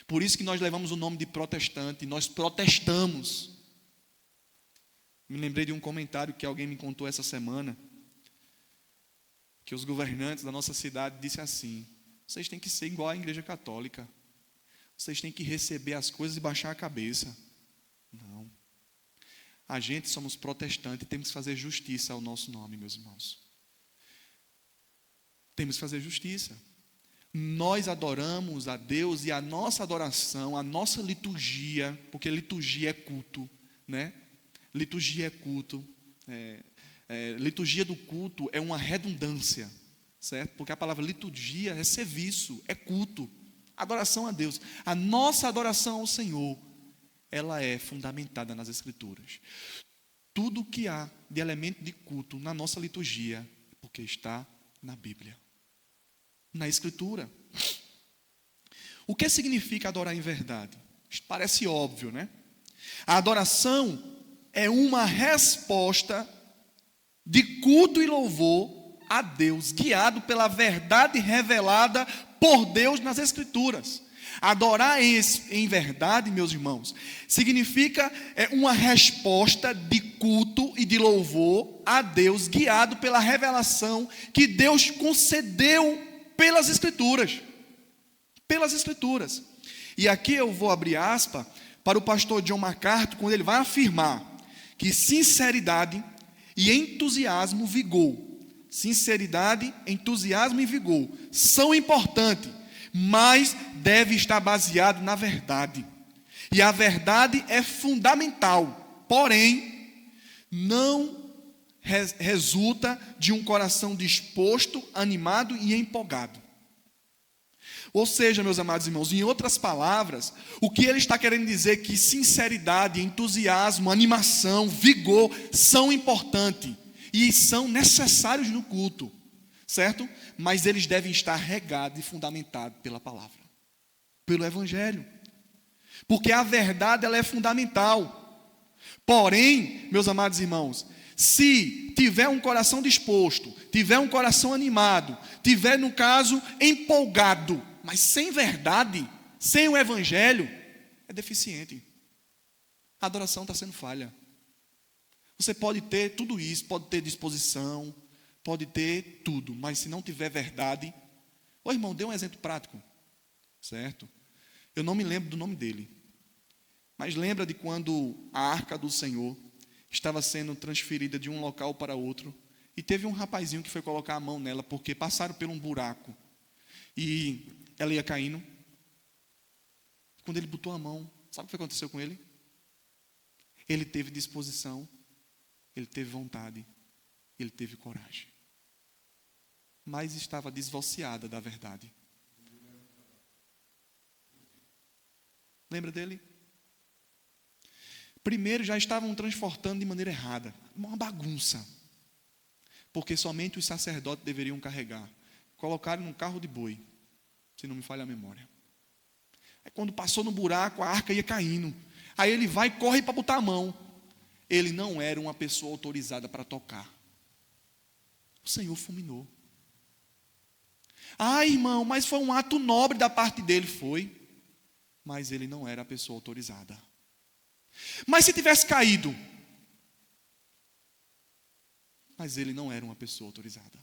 Por isso que nós levamos o nome de protestante, nós protestamos. Me lembrei de um comentário que alguém me contou essa semana, que os governantes da nossa cidade disseram assim: vocês têm que ser igual à Igreja Católica, vocês têm que receber as coisas e baixar a cabeça. Não. A gente somos protestantes e temos que fazer justiça ao nosso nome, meus irmãos. Temos que fazer justiça. Nós adoramos a Deus e a nossa adoração, a nossa liturgia, porque liturgia é culto, né? Liturgia é culto. Liturgia do culto é uma redundância, certo? Porque a palavra liturgia é serviço, é culto, adoração a Deus. A nossa adoração ao Senhor, ela é fundamentada nas Escrituras. Tudo que há de elemento de culto na nossa liturgia é porque está na Bíblia, na Escritura. O que significa adorar em verdade? Isto parece óbvio, né? A adoração é uma resposta de culto e louvor a Deus, guiado pela verdade revelada por Deus nas Escrituras. Adorar em verdade, meus irmãos, significa uma resposta de culto e de louvor a Deus, guiado pela revelação que Deus concedeu pelas Escrituras. Pelas Escrituras. E aqui eu vou abrir aspas para o pastor John MacArthur, quando ele vai afirmar que sinceridade e entusiasmo, vigor. Sinceridade, entusiasmo e vigor são importantes, mas deve estar baseado na verdade. E a verdade é fundamental, porém, não resulta de um coração disposto, animado e empolgado. Ou seja, meus amados irmãos, em outras palavras, o que ele está querendo dizer é que sinceridade, entusiasmo, animação, vigor são importantes e são necessários no culto, certo? Mas eles devem estar regados e fundamentados pela palavra, pelo Evangelho, porque a verdade ela é fundamental. Porém, meus amados irmãos, se tiver um coração disposto, tiver um coração animado, tiver, no caso, empolgado, mas sem verdade, sem o Evangelho, é deficiente. A adoração está sendo falha. Você pode ter tudo isso, pode ter disposição, pode ter tudo, mas se não tiver verdade... Ô irmão, dê um exemplo prático, certo? Eu não me lembro do nome dele, mas lembra de quando a arca do Senhor estava sendo transferida de um local para outro, e teve um rapazinho que foi colocar a mão nela, porque passaram por um buraco, e ela ia caindo. Quando ele botou a mão, sabe o que aconteceu com ele? Ele teve disposição, ele teve vontade, ele teve coragem. Mas estava desvaciada da verdade. Lembra dele? Primeiro já estavam transportando de maneira errada, uma bagunça. Porque somente os sacerdotes deveriam carregar. Colocaram num carro de boi, se não me falha a memória. Aí quando passou no buraco, a arca ia caindo. Aí ele vai e corre para botar a mão. Ele não era uma pessoa autorizada para tocar. O Senhor fulminou. Ah, irmão, mas foi um ato nobre da parte dele. Foi. Mas ele não era a pessoa autorizada. Mas se tivesse caído? Mas ele não era uma pessoa autorizada.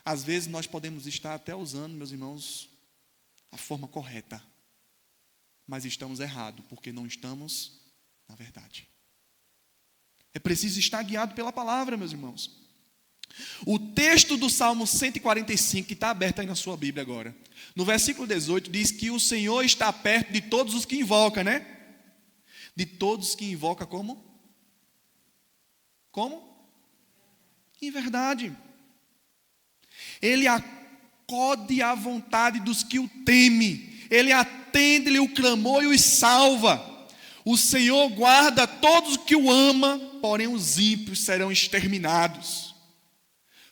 Às vezes nós podemos estar até usando, meus irmãos, a forma correta, mas estamos errados, porque não estamos na verdade. É preciso estar guiado pela palavra, meus irmãos. O texto do Salmo 145, que está aberto aí na sua Bíblia agora, no versículo 18, diz que o Senhor está perto de todos os que invocam, né? De todos que invocam como? Como? Em verdade. Ele acode à vontade dos que o temem. Ele atende-lhe o clamor e os salva. O Senhor guarda todos que o amam, porém os ímpios serão exterminados.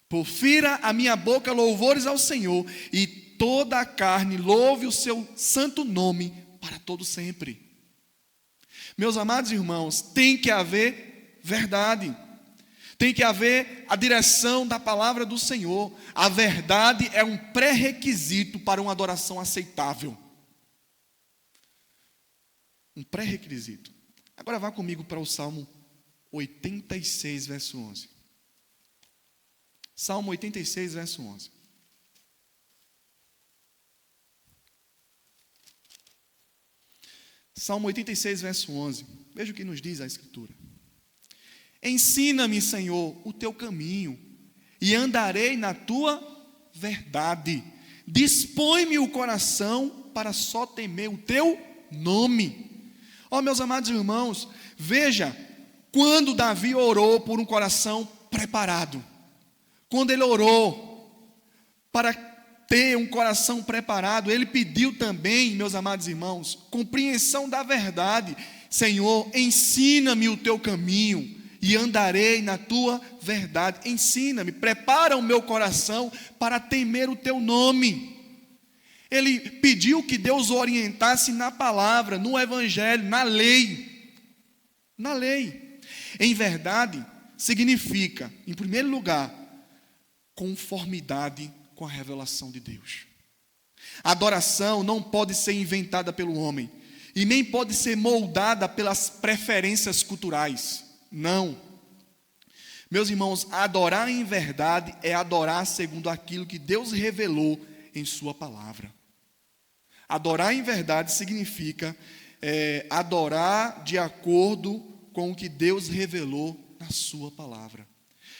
Profira a minha boca louvores ao Senhor, e toda a carne louve o seu santo nome para todo sempre. Meus amados irmãos, tem que haver verdade. Tem que haver a direção da palavra do Senhor. A verdade é um pré-requisito para uma adoração aceitável. Um pré-requisito. Agora vá comigo para o Salmo 86, verso 11. Salmo 86, verso 11. Salmo 86, verso 11. Veja o que nos diz a Escritura. Ensina-me, Senhor, o teu caminho, e andarei na tua verdade. Dispõe-me o coração para só temer o teu nome. Ó, meus amados irmãos, veja, quando Davi orou por um coração preparado, quando ele orou para ter um coração preparado, ele pediu também, meus amados irmãos, compreensão da verdade. Senhor, ensina-me o teu caminho, e andarei na tua verdade. Ensina-me, prepara o meu coração para temer o teu nome. Ele pediu que Deus o orientasse na palavra, no evangelho, na lei. Na lei. Em verdade, significa, em primeiro lugar, conformidade com a revelação de Deus. A adoração não pode ser inventada pelo homem, e nem pode ser moldada pelas preferências culturais. Não. Meus irmãos, adorar em verdade é adorar segundo aquilo que Deus revelou em sua palavra. Adorar em verdade significa adorar de acordo com o que Deus revelou na sua palavra.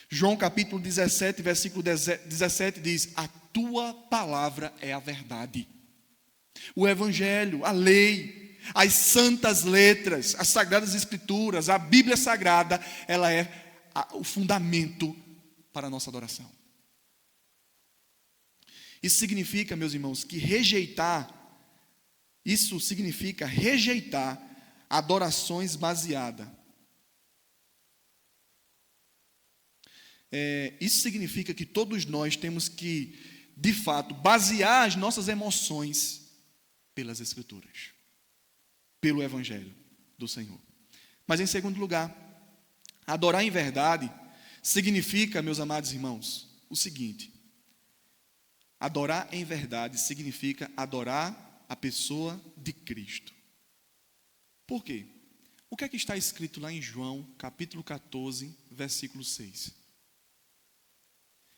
João capítulo 17, versículo 17 diz: a tua palavra é a verdade. O evangelho, a lei, as santas letras, as sagradas escrituras, a Bíblia Sagrada, ela é o fundamento para a nossa adoração. Isso significa, meus irmãos, que isso significa rejeitar adorações baseadas. Isso significa que todos nós temos que, de fato, basear as nossas emoções pelas Escrituras, pelo Evangelho do Senhor. Mas em segundo lugar, adorar em verdade significa, meus amados irmãos, o seguinte: adorar em verdade significa adorar a pessoa de Cristo. Por quê? O que é que está escrito lá em João, capítulo 14, versículo 6?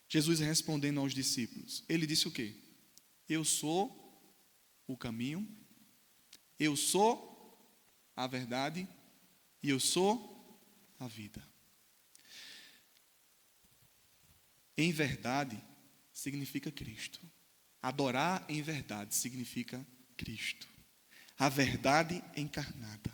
Jesus respondendo aos discípulos, ele disse o quê? Eu sou o caminho, eu sou a verdade e eu sou a vida. Em verdade significa Cristo. Adorar em verdade significa Cristo. A verdade encarnada.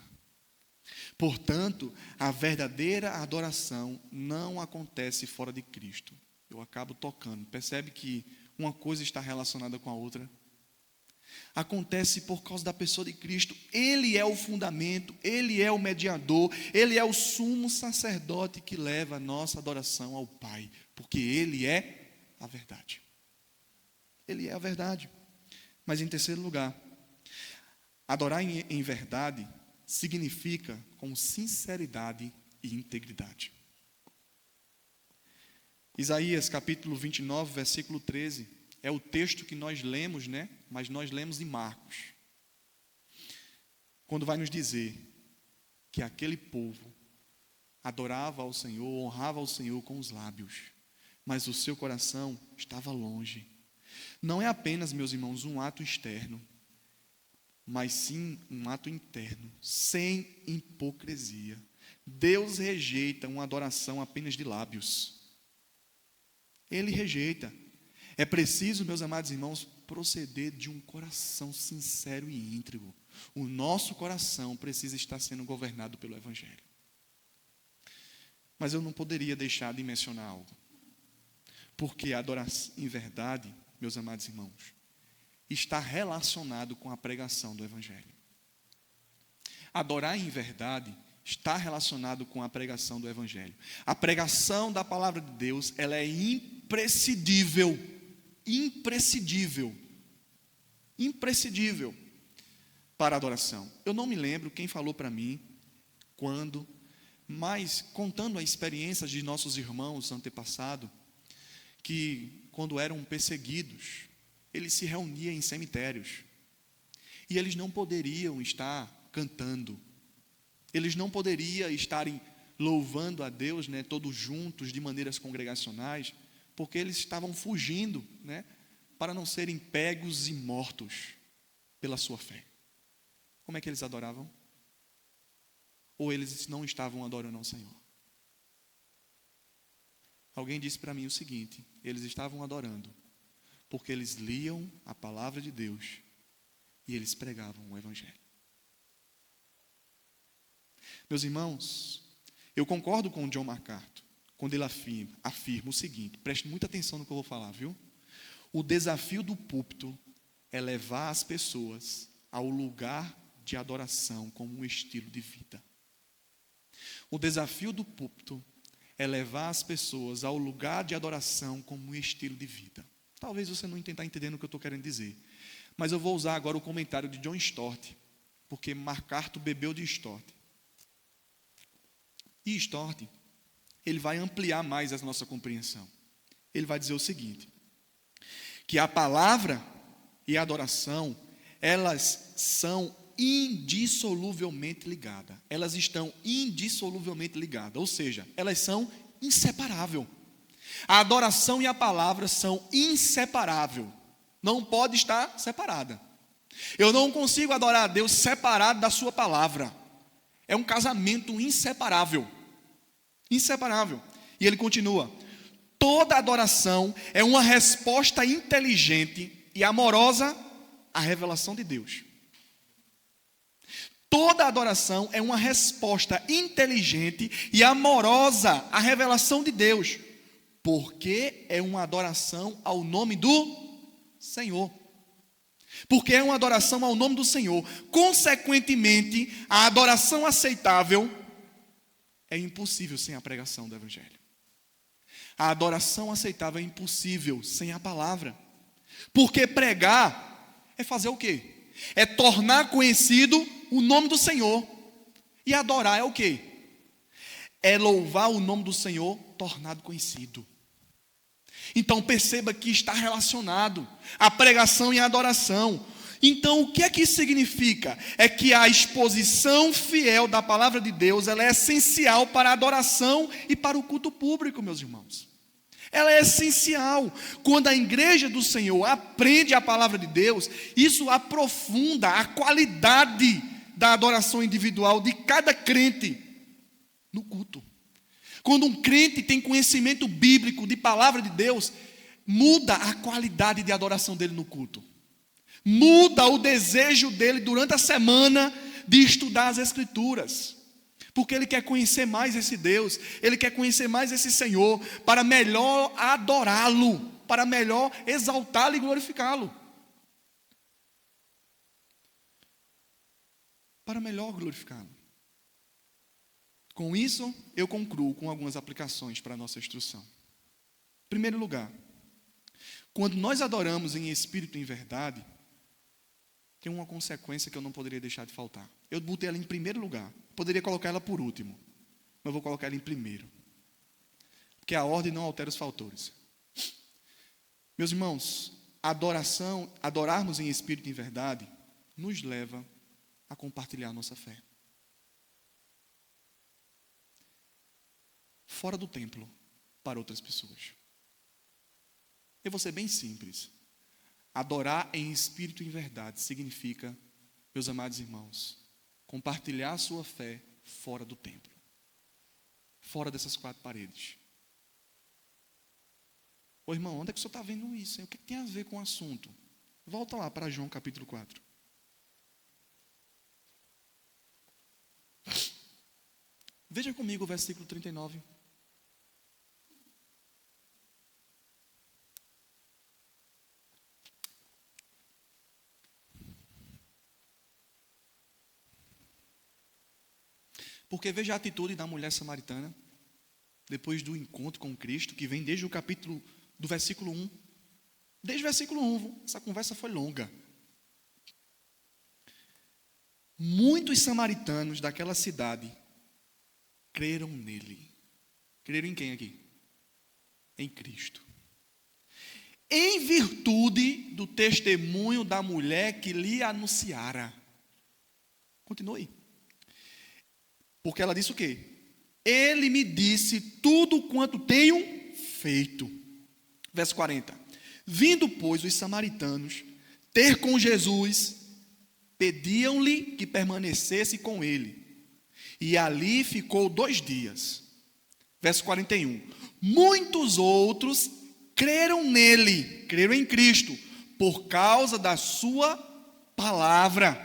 Portanto, a verdadeira adoração não acontece fora de Cristo. Eu acabo tocando. Percebe que uma coisa está relacionada com a outra? Acontece por causa da pessoa de Cristo. Ele é o fundamento, Ele é o mediador, Ele é o sumo sacerdote que leva a nossa adoração ao Pai, porque Ele é a verdade. Ele é a verdade. Mas em terceiro lugar, adorar em verdade significa com sinceridade e integridade. Isaías capítulo 29, versículo 13, é o texto que nós lemos, né? Mas nós lemos em Marcos. Quando vai nos dizer que aquele povo adorava ao Senhor, honrava ao Senhor com os lábios, mas o seu coração estava longe. Não é apenas, meus irmãos, um ato externo, mas sim um ato interno, sem hipocrisia. Deus rejeita uma adoração apenas de lábios. Ele rejeita. É preciso, meus amados irmãos, proceder de um coração sincero e íntegro. O nosso coração precisa estar sendo governado pelo Evangelho. Mas eu não poderia deixar de mencionar algo. Porque a adoração em verdade, meus amados irmãos, está relacionado com a pregação do Evangelho. Adorar em verdade está relacionado com a pregação do Evangelho. A pregação da palavra de Deus, ela é imprescindível, imprescindível, imprescindível para a adoração. Eu não me lembro quem falou para mim, quando, mas contando a experiência de nossos irmãos antepassados, que quando eram perseguidos, eles se reuniam em cemitérios, e eles não poderiam estar cantando, eles não poderiam estarem louvando a Deus, né, todos juntos, de maneiras congregacionais, porque eles estavam fugindo, né, para não serem pegos e mortos pela sua fé. Como é que eles adoravam? Ou eles não estavam adorando ao Senhor? Alguém disse para mim o seguinte: eles estavam adorando porque eles liam a palavra de Deus e eles pregavam o Evangelho. Meus irmãos, eu concordo com o John MacArthur quando ele afirma o seguinte, preste muita atenção no que eu vou falar, viu? O desafio do púlpito é levar as pessoas ao lugar de adoração como um estilo de vida. O desafio do púlpito é levar as pessoas ao lugar de adoração como um estilo de vida. Talvez você não está entendendo o que eu estou querendo dizer, mas eu vou usar agora o comentário de John Stott, porque MacArthur bebeu de Stott. E Stott, ele vai ampliar mais a nossa compreensão. Ele vai dizer o seguinte, que a palavra e a adoração, elas são indissoluvelmente ligadas. Elas estão indissoluvelmente ligadas, ou seja, elas são inseparáveis. A adoração e a palavra são inseparáveis. Não pode estar separada. Eu não consigo adorar a Deus separado da sua palavra. É um casamento inseparável. Inseparável. E ele continua: toda adoração é uma resposta inteligente e amorosa à revelação de Deus. Toda adoração é uma resposta inteligente e amorosa à revelação de Deus, porque é uma adoração ao nome do Senhor. Porque é uma adoração ao nome do Senhor. Consequentemente, a adoração aceitável é impossível sem a pregação do Evangelho. A adoração aceitável é impossível sem a palavra. Porque pregar é fazer o quê? É tornar conhecido o nome do Senhor. E adorar é o quê? É louvar o nome do Senhor tornado conhecido. Então perceba que está relacionado a pregação e a adoração. Então o que é que isso significa? É que a exposição fiel da palavra de Deus, ela é essencial para a adoração e para o culto público, meus irmãos. Ela é essencial. Quando a igreja do Senhor aprende a palavra de Deus, isso aprofunda a qualidade da adoração individual de cada crente no culto. Quando um crente tem conhecimento bíblico de palavra de Deus, muda a qualidade de adoração dele no culto. Muda o desejo dele durante a semana de estudar as Escrituras. Porque ele quer conhecer mais esse Deus, ele quer conhecer mais esse Senhor, para melhor adorá-lo, para melhor exaltá-lo e glorificá-lo. Para melhor glorificá-lo. Com isso, eu concluo com algumas aplicações para a nossa instrução. Em primeiro lugar, quando nós adoramos em espírito e em verdade, tem uma consequência que eu não poderia deixar de faltar. Eu botei ela em primeiro lugar. Poderia colocar ela por último, mas eu vou colocar ela em primeiro. Porque a ordem não altera os fatores. Meus irmãos, adorarmos em espírito e em verdade, nos leva a compartilhar a nossa fé. Fora do templo, para outras pessoas. Eu vou ser bem simples. Adorar em espírito e em verdade significa, meus amados irmãos, compartilhar a sua fé fora do templo. Fora dessas quatro paredes. Ô irmão, onde é que o senhor está vendo isso? Hein? O que tem a ver com o assunto? Volta lá para João capítulo 4. Veja comigo o versículo 39. Porque veja a atitude da mulher samaritana, depois do encontro com Cristo, que vem desde o capítulo do versículo 1. Desde o versículo 1, essa conversa foi longa. Muitos samaritanos daquela cidade creram nele. Creram em quem aqui? Em Cristo. Em virtude do testemunho da mulher que lhe anunciara. Continue. Porque ela disse o quê? Ele me disse tudo quanto tenho feito. Verso 40. Vindo, pois, os samaritanos ter com Jesus, pediam-lhe que permanecesse com ele. E ali ficou 2 dias. Verso 41. Muitos outros creram nele, creram em Cristo, por causa da sua palavra.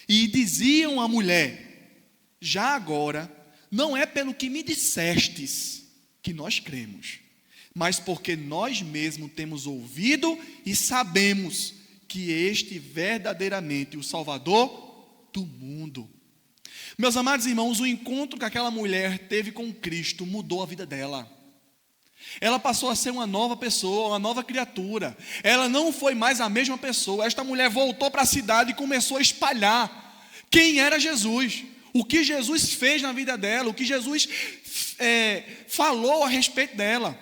E diziam à mulher: já agora, não é pelo que me dissestes que nós cremos, mas porque nós mesmos temos ouvido e sabemos que este verdadeiramente o Salvador do mundo. Meus amados irmãos, o encontro que aquela mulher teve com Cristo mudou a vida dela. Ela passou a ser uma nova pessoa, uma nova criatura. Ela não foi mais a mesma pessoa. Esta mulher voltou para a cidade e começou a espalhar quem era Jesus, o que Jesus fez na vida dela, o que Jesus falou a respeito dela.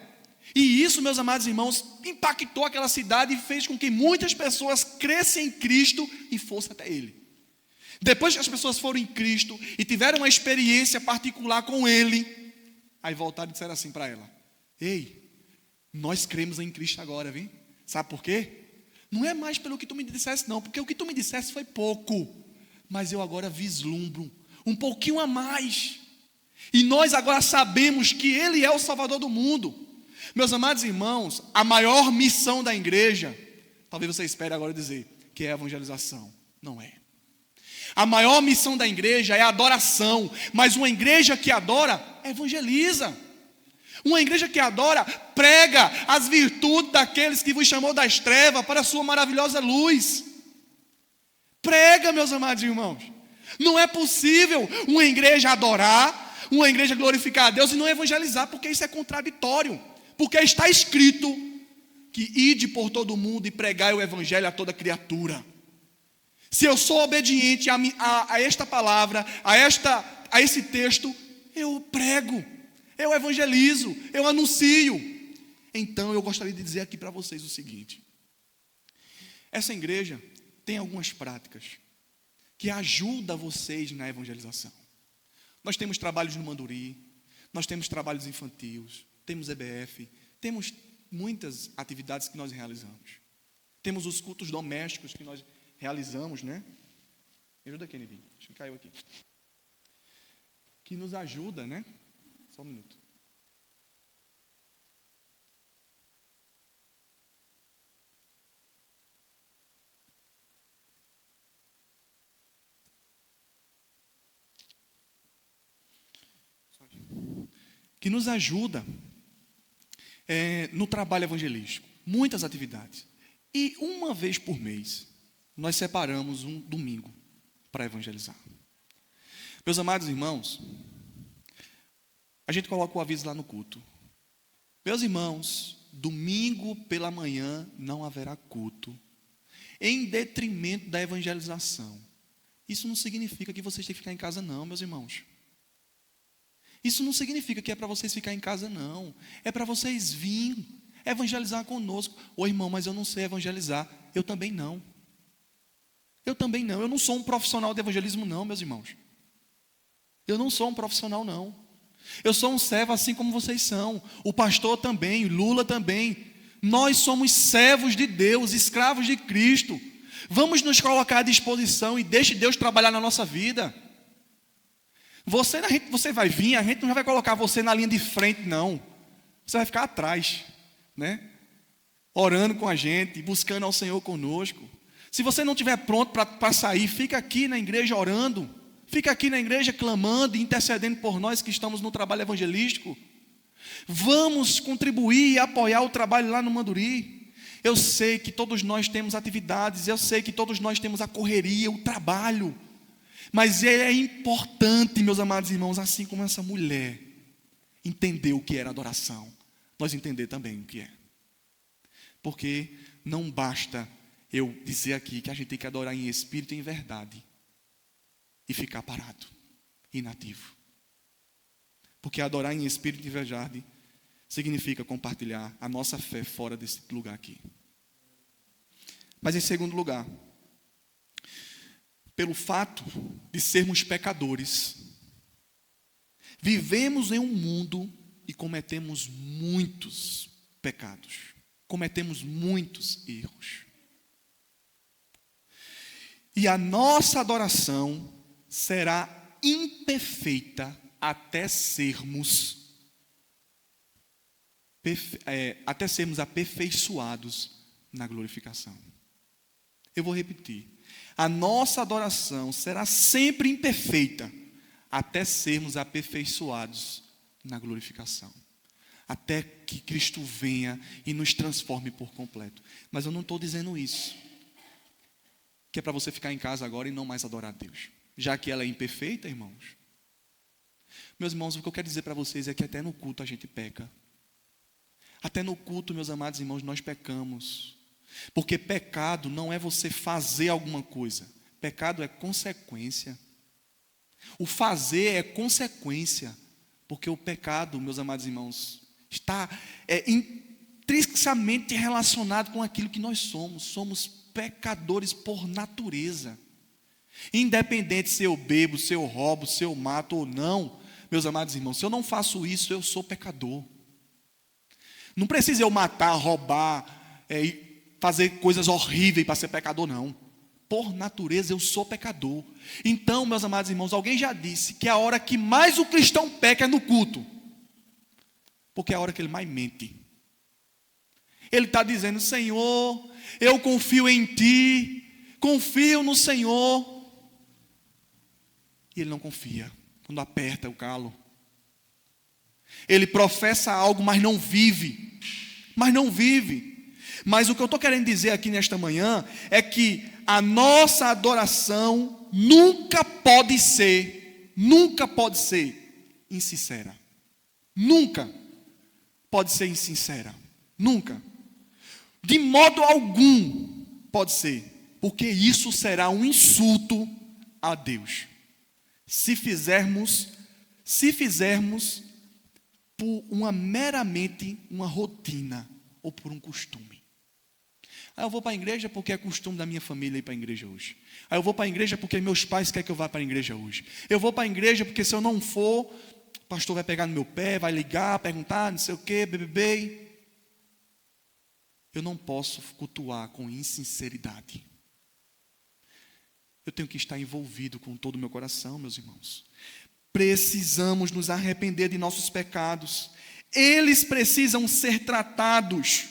E isso, meus amados irmãos, impactou aquela cidade e fez com que muitas pessoas crescem em Cristo e fossem até Ele. Depois que as pessoas foram em Cristo e tiveram uma experiência particular com Ele, aí voltaram e disseram assim para ela: ei, nós cremos em Cristo agora, viu? Sabe por quê? Não é mais pelo que tu me disseste não, porque o que tu me disseste foi pouco, mas eu agora vislumbro um pouquinho a mais. E nós agora sabemos que Ele é o Salvador do mundo. Meus amados irmãos, a maior missão da igreja, talvez você espere agora dizer, que é a evangelização. Não é. A maior missão da igreja é a adoração, mas uma igreja que adora, evangeliza. Uma igreja que adora, prega as virtudes daqueles que vos chamou das trevas para a sua maravilhosa luz. Prega, meus amados irmãos. Não é possível uma igreja adorar, uma igreja glorificar a Deus e não evangelizar, porque isso é contraditório. Porque está escrito que ide por todo o mundo e pregai o evangelho a toda criatura. Se eu sou obediente a esta palavra, a esse texto, eu prego, eu evangelizo, eu anuncio. Então eu gostaria de dizer aqui para vocês o seguinte: essa igreja tem algumas práticas que ajudam vocês na evangelização. Nós temos trabalhos no Manduri, nós temos trabalhos infantis, temos EBF, temos muitas atividades que nós realizamos. Temos os cultos domésticos que nós realizamos, né? Me ajuda aqui, Nevinho. Acho que caiu aqui. Que nos ajuda, né? Só um minuto. Que nos ajuda no trabalho evangelístico. Muitas atividades. E uma vez por mês, nós separamos um domingo para evangelizar. Meus amados irmãos, a gente coloca o aviso lá no culto. Meus irmãos, domingo pela manhã não haverá culto, em detrimento da evangelização. Isso não significa que vocês têm que ficar em casa não, meus irmãos. Isso não significa que é para vocês ficar em casa não. É para vocês virem evangelizar conosco. Ô irmão, mas eu não sei evangelizar. Eu também não. Eu também não. Eu não sou um profissional de evangelismo não, meus irmãos. Eu não sou um profissional não. Eu sou um servo assim como vocês são. O pastor também, Lula também. Nós somos servos de Deus, escravos de Cristo. Vamos nos colocar à disposição e deixe Deus trabalhar na nossa vida. Você vai vir, a gente não vai colocar você na linha de frente não. Você vai ficar atrás, né? Orando com a gente, buscando ao Senhor conosco. Se você não estiver pronto para sair, fica aqui na igreja orando. Fica aqui na igreja clamando e intercedendo por nós que estamos no trabalho evangelístico. Vamos contribuir e apoiar o trabalho lá no Manduri. Eu sei que todos nós temos atividades, eu sei que todos nós temos a correria, o trabalho. Mas é importante, meus amados irmãos, assim como essa mulher entendeu o que era adoração, nós entender também o que é. Porque não basta eu dizer aqui que a gente tem que adorar em espírito e em verdade e ficar parado, inativo. Porque adorar em espírito e em verdade significa compartilhar a nossa fé fora desse lugar aqui. Mas em segundo lugar, pelo fato de sermos pecadores, vivemos em um mundo e cometemos muitos pecados, cometemos muitos erros. E a nossa adoração será imperfeita até sermos aperfeiçoados na glorificação. Eu vou repetir. A nossa adoração será sempre imperfeita até sermos aperfeiçoados na glorificação. Até que Cristo venha e nos transforme por completo. Mas eu não estou dizendo isso, que é para você ficar em casa agora e não mais adorar a Deus. Já que ela é imperfeita, irmãos. Meus irmãos, o que eu quero dizer para vocês é que até no culto a gente peca. Até no culto, meus amados irmãos, nós pecamos. Porque pecado não é você fazer alguma coisa. Pecado é consequência. O fazer é consequência. Porque o pecado, meus amados irmãos, está intrinsecamente relacionado com aquilo que nós somos. Somos pecadores por natureza. Independente se eu bebo, se eu roubo, se eu mato ou não, meus amados irmãos, se eu não faço isso, eu sou pecador. Não precisa eu matar, roubar, fazer coisas horríveis para ser pecador, não. Por natureza eu sou pecador. Então, meus amados irmãos, alguém já disse que a hora que mais o cristão peca é no culto. Porque é a hora que ele mais mente. Ele está dizendo: Senhor, eu confio em Ti, confio no Senhor. E ele não confia, quando aperta o calo. Ele professa algo, mas não vive. Mas não vive. Mas o que eu estou querendo dizer aqui nesta manhã é que a nossa adoração nunca pode ser insincera. Nunca pode ser insincera. Nunca. De modo algum pode ser. Porque isso será um insulto a Deus. Se fizermos por meramente uma rotina ou por um costume. Eu vou para a igreja porque é costume da minha família ir para a igreja hoje. Eu vou para a igreja porque meus pais querem que eu vá para a igreja hoje. Eu vou para a igreja porque se eu não for, o pastor vai pegar no meu pé, vai ligar, perguntar, não sei o que, bebê. Eu não posso cultuar com insinceridade. Eu tenho que estar envolvido com todo o meu coração, meus irmãos. Precisamos nos arrepender de nossos pecados. Eles precisam ser tratados.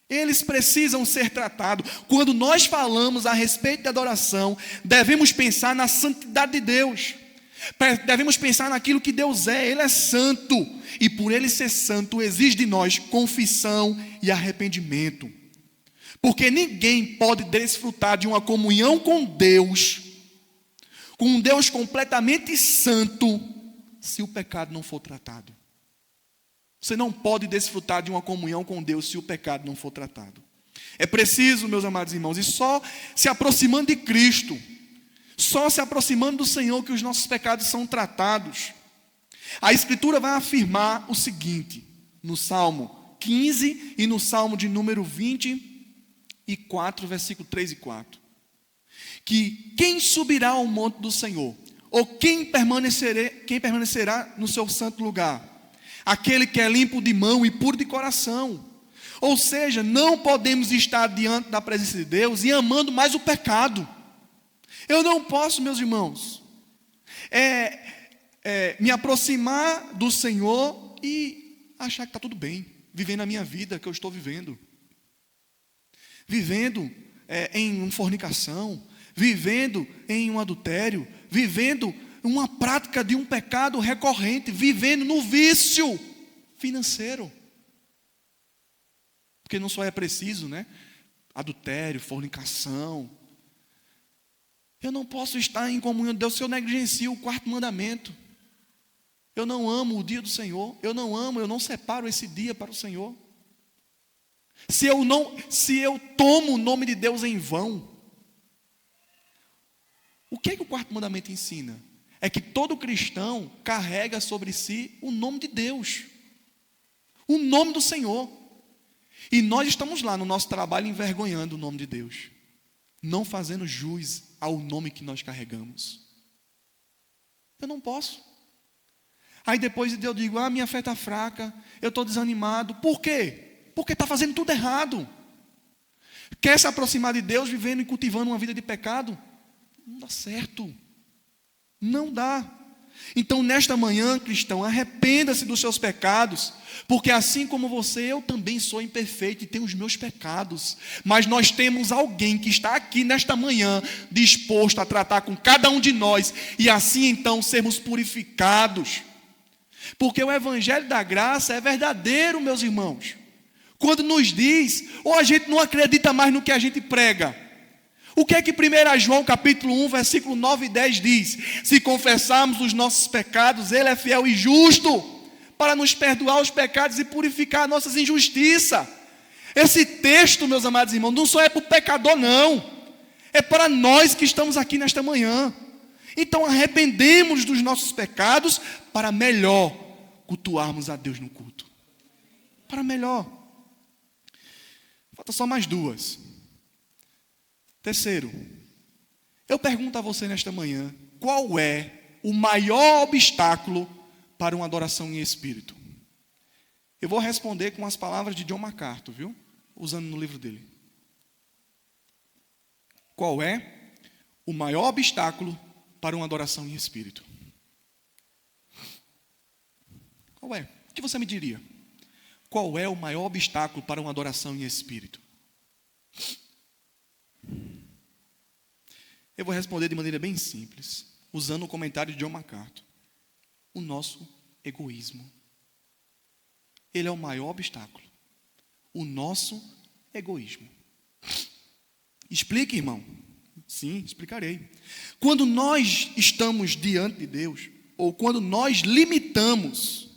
Eles precisam ser tratados. Quando nós falamos a respeito da adoração, devemos pensar na santidade de Deus. Devemos pensar naquilo que Deus é. Ele é santo. E por Ele ser santo, exige de nós confissão e arrependimento. Porque ninguém pode desfrutar de uma comunhão com um Deus completamente santo, se o pecado não for tratado. Você não pode desfrutar de uma comunhão com Deus se o pecado não for tratado. É preciso, meus amados irmãos, e só se aproximando de Cristo, só se aproximando do Senhor que os nossos pecados são tratados. A Escritura vai afirmar o seguinte, no Salmo 15 e no Salmo de número 24, versículo 3 e 4. Que quem subirá ao monte do Senhor, ou quem permanecerá no seu santo lugar? Aquele que é limpo de mão e puro de coração. Ou seja, não podemos estar diante da presença de Deus e amando mais o pecado. Eu não posso, meus irmãos, me aproximar do Senhor e achar que está tudo bem, vivendo a minha vida que eu estou vivendo. Vivendo em uma fornicação, vivendo em um adultério, vivendo uma prática de um pecado recorrente, vivendo no vício financeiro. Porque não só é preciso, adultério, fornicação. Eu não posso estar em comunhão de Deus se eu negligencio o quarto mandamento. Eu não amo o dia do Senhor. Eu não separo esse dia para o Senhor. Se eu tomo o nome de Deus em vão. O que é que o quarto mandamento ensina? É que todo cristão carrega sobre si o nome de Deus. O nome do Senhor. E nós estamos lá no nosso trabalho envergonhando o nome de Deus. Não fazendo jus ao nome que nós carregamos. Eu não posso. Aí depois eu digo, minha fé está fraca, eu estou desanimado. Por quê? Porque está fazendo tudo errado. Quer se aproximar de Deus vivendo e cultivando uma vida de pecado? Não dá certo. Não dá. Então nesta manhã, cristão, arrependa-se dos seus pecados, porque assim como você, eu também sou imperfeito e tenho os meus pecados, mas nós temos alguém que está aqui nesta manhã, disposto a tratar com cada um de nós, e assim então sermos purificados, porque o evangelho da graça é verdadeiro, meus irmãos, quando nos diz, ou a gente não acredita mais no que a gente prega. O que é que 1 João capítulo 1, versículo 9 e 10 diz? Se confessarmos os nossos pecados, Ele é fiel e justo para nos perdoar os pecados e purificar nossas injustiças. Esse texto, meus amados irmãos, não só é para o pecador, não. É para nós que estamos aqui nesta manhã. Então arrependemos dos nossos pecados para melhor cultuarmos a Deus no culto. Para melhor. Falta só mais duas. Terceiro, eu pergunto a você nesta manhã, qual é o maior obstáculo para uma adoração em espírito? Eu vou responder com as palavras de John MacArthur, viu? Usando no livro dele. Qual é o maior obstáculo para uma adoração em espírito? Qual é? O que você me diria? Qual é o maior obstáculo para uma adoração em espírito? Eu vou responder de maneira bem simples, usando o comentário de John MacArthur. O nosso egoísmo. Ele é o maior obstáculo. O nosso egoísmo. Explique, irmão. Sim, explicarei. Quando nós estamos diante de Deus, ou quando nós limitamos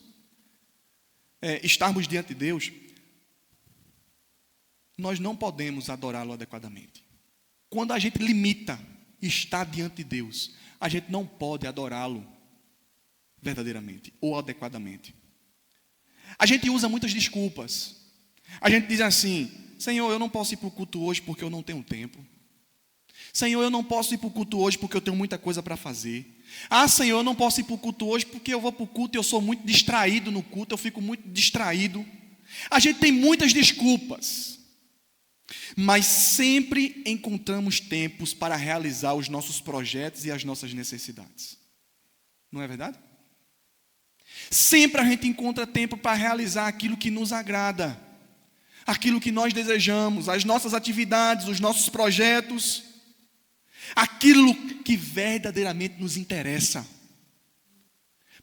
estarmos diante de Deus, nós não podemos adorá-lo adequadamente. Quando a gente limita estar diante de Deus, a gente não pode adorá-lo verdadeiramente ou adequadamente. A gente usa muitas desculpas. A gente diz assim, Senhor, eu não posso ir para o culto hoje porque eu não tenho tempo. Senhor, eu não posso ir para o culto hoje porque eu tenho muita coisa para fazer. Senhor, eu não posso ir para o culto hoje porque eu vou para o culto e eu sou muito distraído no culto, eu fico muito distraído. A gente tem muitas desculpas. Mas sempre encontramos tempos para realizar os nossos projetos e as nossas necessidades. Não é verdade? Sempre a gente encontra tempo para realizar aquilo que nos agrada, aquilo que nós desejamos, as nossas atividades, os nossos projetos, aquilo que verdadeiramente nos interessa.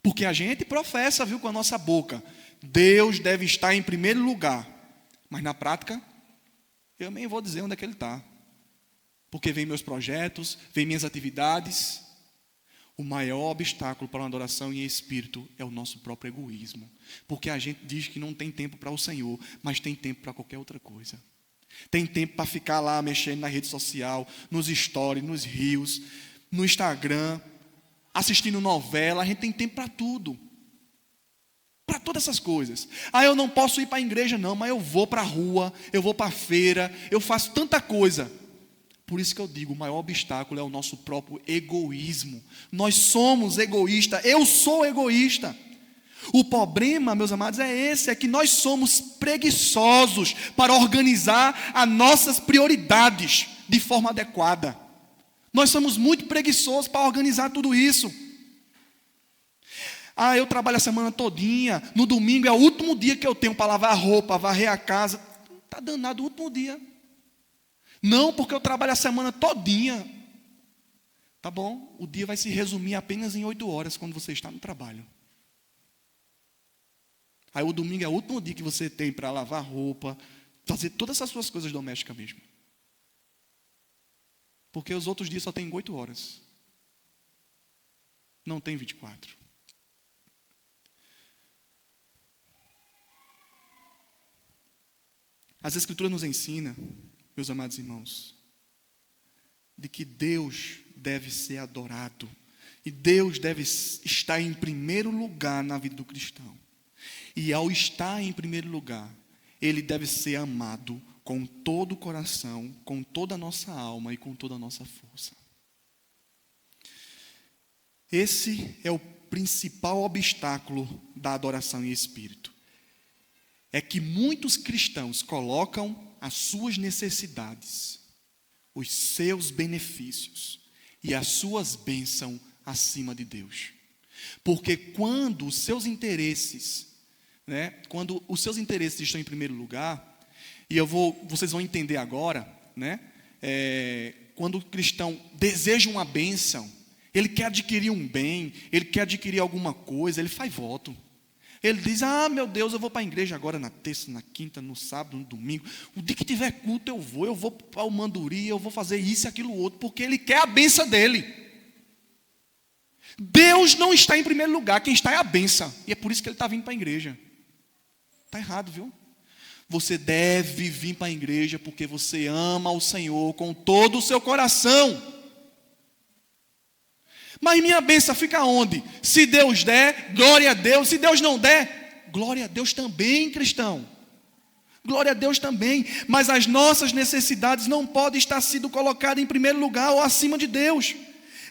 Porque a gente professa, viu, com a nossa boca, Deus deve estar em primeiro lugar, mas na prática, eu nem vou dizer onde é que Ele está. Porque vem meus projetos, vem minhas atividades. O maior obstáculo para uma adoração em espírito é o nosso próprio egoísmo. Porque a gente diz que não tem tempo para o Senhor, mas tem tempo para qualquer outra coisa. Tem tempo para ficar lá mexendo na rede social, nos stories, nos reels, no Instagram, assistindo novela. A gente tem tempo para tudo. Para todas essas coisas. Eu não posso ir para a igreja não, mas eu vou para a rua, eu vou para a feira, eu faço tanta coisa. Por isso que eu digo, o maior obstáculo é o nosso próprio egoísmo. Nós somos egoístas, eu sou egoísta. O problema, meus amados, é esse, é que nós somos preguiçosos para organizar as nossas prioridades de forma adequada. Nós somos muito preguiçosos para organizar tudo isso. Eu trabalho a semana todinha, no domingo é o último dia que eu tenho para lavar a roupa, varrer a casa. Está danado o último dia. Não, porque eu trabalho a semana todinha. Tá bom, o dia vai se resumir apenas em 8 horas quando você está no trabalho. Aí o domingo é o último dia que você tem para lavar roupa, fazer todas essas suas coisas domésticas mesmo. Porque os outros dias só tem 8 horas. Não tem 24. As Escrituras nos ensinam, meus amados irmãos, de que Deus deve ser adorado. E Deus deve estar em primeiro lugar na vida do cristão. E ao estar em primeiro lugar, Ele deve ser amado com todo o coração, com toda a nossa alma e com toda a nossa força. Esse é o principal obstáculo da adoração em espírito. É que muitos cristãos colocam as suas necessidades, os seus benefícios e as suas bênçãos acima de Deus. Porque quando os seus interesses, quando os seus interesses estão em primeiro lugar, e vocês vão entender agora, quando o cristão deseja uma bênção, ele quer adquirir um bem, ele quer adquirir alguma coisa, ele faz voto. Ele diz, meu Deus, eu vou para a igreja agora na terça, na quinta, no sábado, no domingo. O dia que tiver culto eu vou para o Manduri, eu vou fazer isso e aquilo outro, porque ele quer a bênção dele. Deus não está em primeiro lugar, quem está é a bênção. E é por isso que ele está vindo para a igreja. Está errado, viu? Você deve vir para a igreja porque você ama o Senhor com todo o seu coração. Mas minha bênção fica onde? Se Deus der, glória a Deus. Se Deus não der, glória a Deus também, cristão. Glória a Deus também. Mas as nossas necessidades não podem estar sendo colocadas em primeiro lugar ou acima de Deus.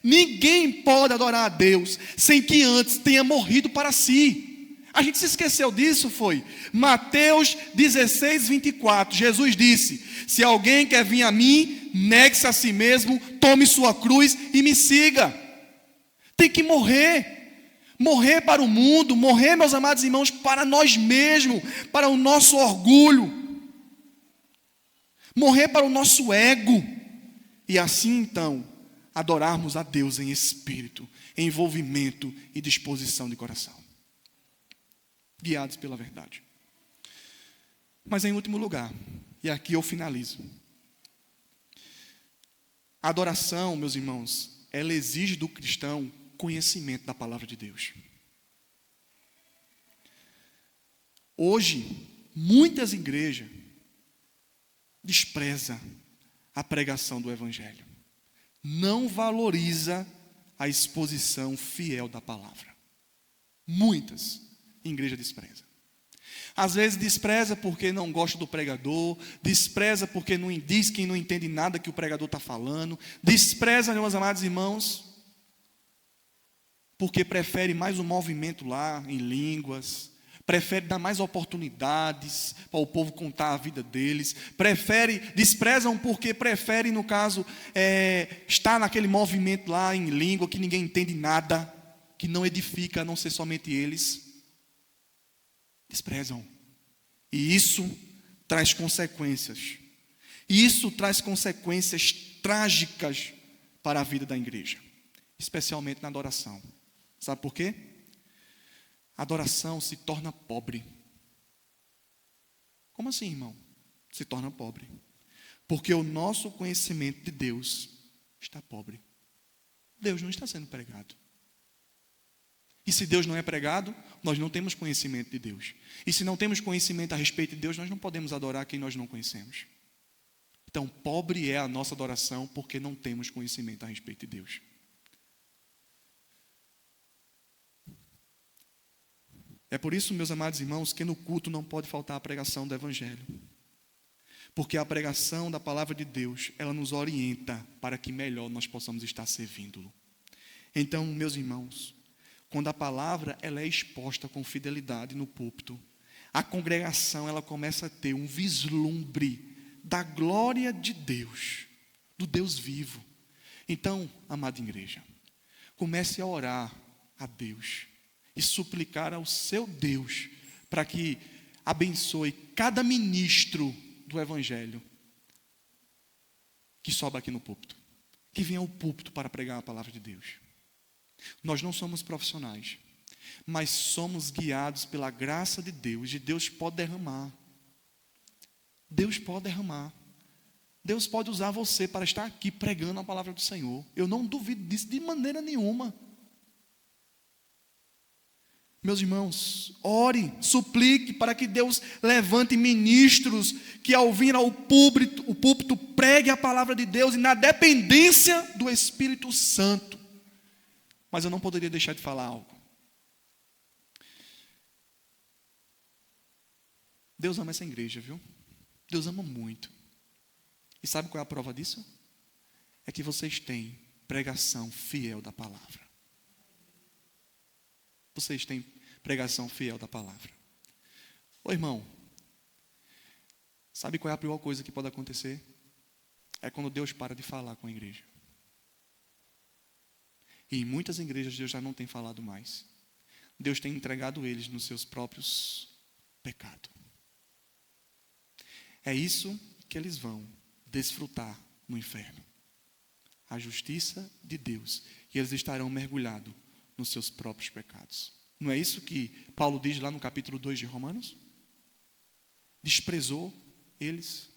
Ninguém pode adorar a Deus sem que antes tenha morrido para si. A gente se esqueceu disso, foi? Mateus 16, 24. Jesus disse, se alguém quer vir a mim, negue-se a si mesmo, tome sua cruz e me siga. Tem que morrer. Morrer para o mundo, morrer, meus amados irmãos, para nós mesmos, para o nosso orgulho. Morrer para o nosso ego. E assim então, adorarmos a Deus em espírito, em envolvimento e disposição de coração. Guiados pela verdade. Mas em último lugar, e aqui eu finalizo. A adoração, meus irmãos, ela exige do cristão conhecimento da palavra de Deus. Hoje, muitas igrejas desprezam a pregação do Evangelho. Não valoriza a exposição fiel da palavra. Muitas igrejas desprezam. Às vezes despreza porque não gosta do pregador, despreza porque não diz que não entende nada que o pregador está falando, despreza, meus amados irmãos, porque prefere mais um movimento lá em línguas, prefere dar mais oportunidades para o povo contar a vida deles, desprezam porque preferem, no caso, estar naquele movimento lá em língua que ninguém entende nada, que não edifica, a não ser somente eles. Desprezam. E isso traz consequências. Isso traz consequências trágicas para a vida da igreja, especialmente na adoração. Sabe por quê? A adoração se torna pobre. Como assim, irmão? Se torna pobre. Porque o nosso conhecimento de Deus está pobre. Deus não está sendo pregado. E se Deus não é pregado, nós não temos conhecimento de Deus. E se não temos conhecimento a respeito de Deus, nós não podemos adorar quem nós não conhecemos. Então, pobre é a nossa adoração porque não temos conhecimento a respeito de Deus. É por isso, meus amados irmãos, que no culto não pode faltar a pregação do Evangelho. Porque a pregação da palavra de Deus, ela nos orienta para que melhor nós possamos estar servindo-lo. Então, meus irmãos, quando a palavra ela é exposta com fidelidade no púlpito, a congregação ela começa a ter um vislumbre da glória de Deus, do Deus vivo. Então, amada igreja, comece a orar a Deus e suplicar ao seu Deus para que abençoe cada ministro do Evangelho que sobe aqui no púlpito, que venha ao púlpito para pregar a palavra de Deus. Nós não somos profissionais, mas somos guiados pela graça de Deus, e Deus pode derramar. Deus pode derramar. Deus pode usar você para estar aqui pregando a palavra do Senhor. Eu não duvido disso de maneira nenhuma. Meus irmãos, ore, suplique para que Deus levante ministros que ao vir ao púlpito pregue a palavra de Deus e na dependência do Espírito Santo. Mas eu não poderia deixar de falar algo. Deus ama essa igreja, viu? Deus ama muito. E sabe qual é a prova disso? É que vocês têm pregação fiel da palavra. Vocês têm pregação fiel da palavra. Ô irmão, sabe qual é a pior coisa que pode acontecer? É quando Deus para de falar com a igreja. E em muitas igrejas Deus já não tem falado mais. Deus tem entregado eles nos seus próprios pecados. É isso que eles vão desfrutar no inferno. A justiça de Deus. E eles estarão mergulhados nos seus próprios pecados. Não é isso que Paulo diz lá no capítulo 2 de Romanos? Desprezou eles.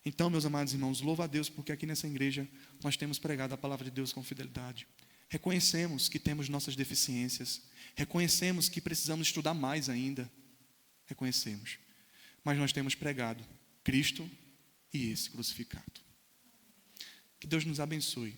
Então, meus amados irmãos, louva a Deus, porque aqui nessa igreja nós temos pregado a palavra de Deus com fidelidade. Reconhecemos que temos nossas deficiências. Reconhecemos que precisamos estudar mais ainda. Reconhecemos. Mas nós temos pregado Cristo e esse crucificado. Que Deus nos abençoe.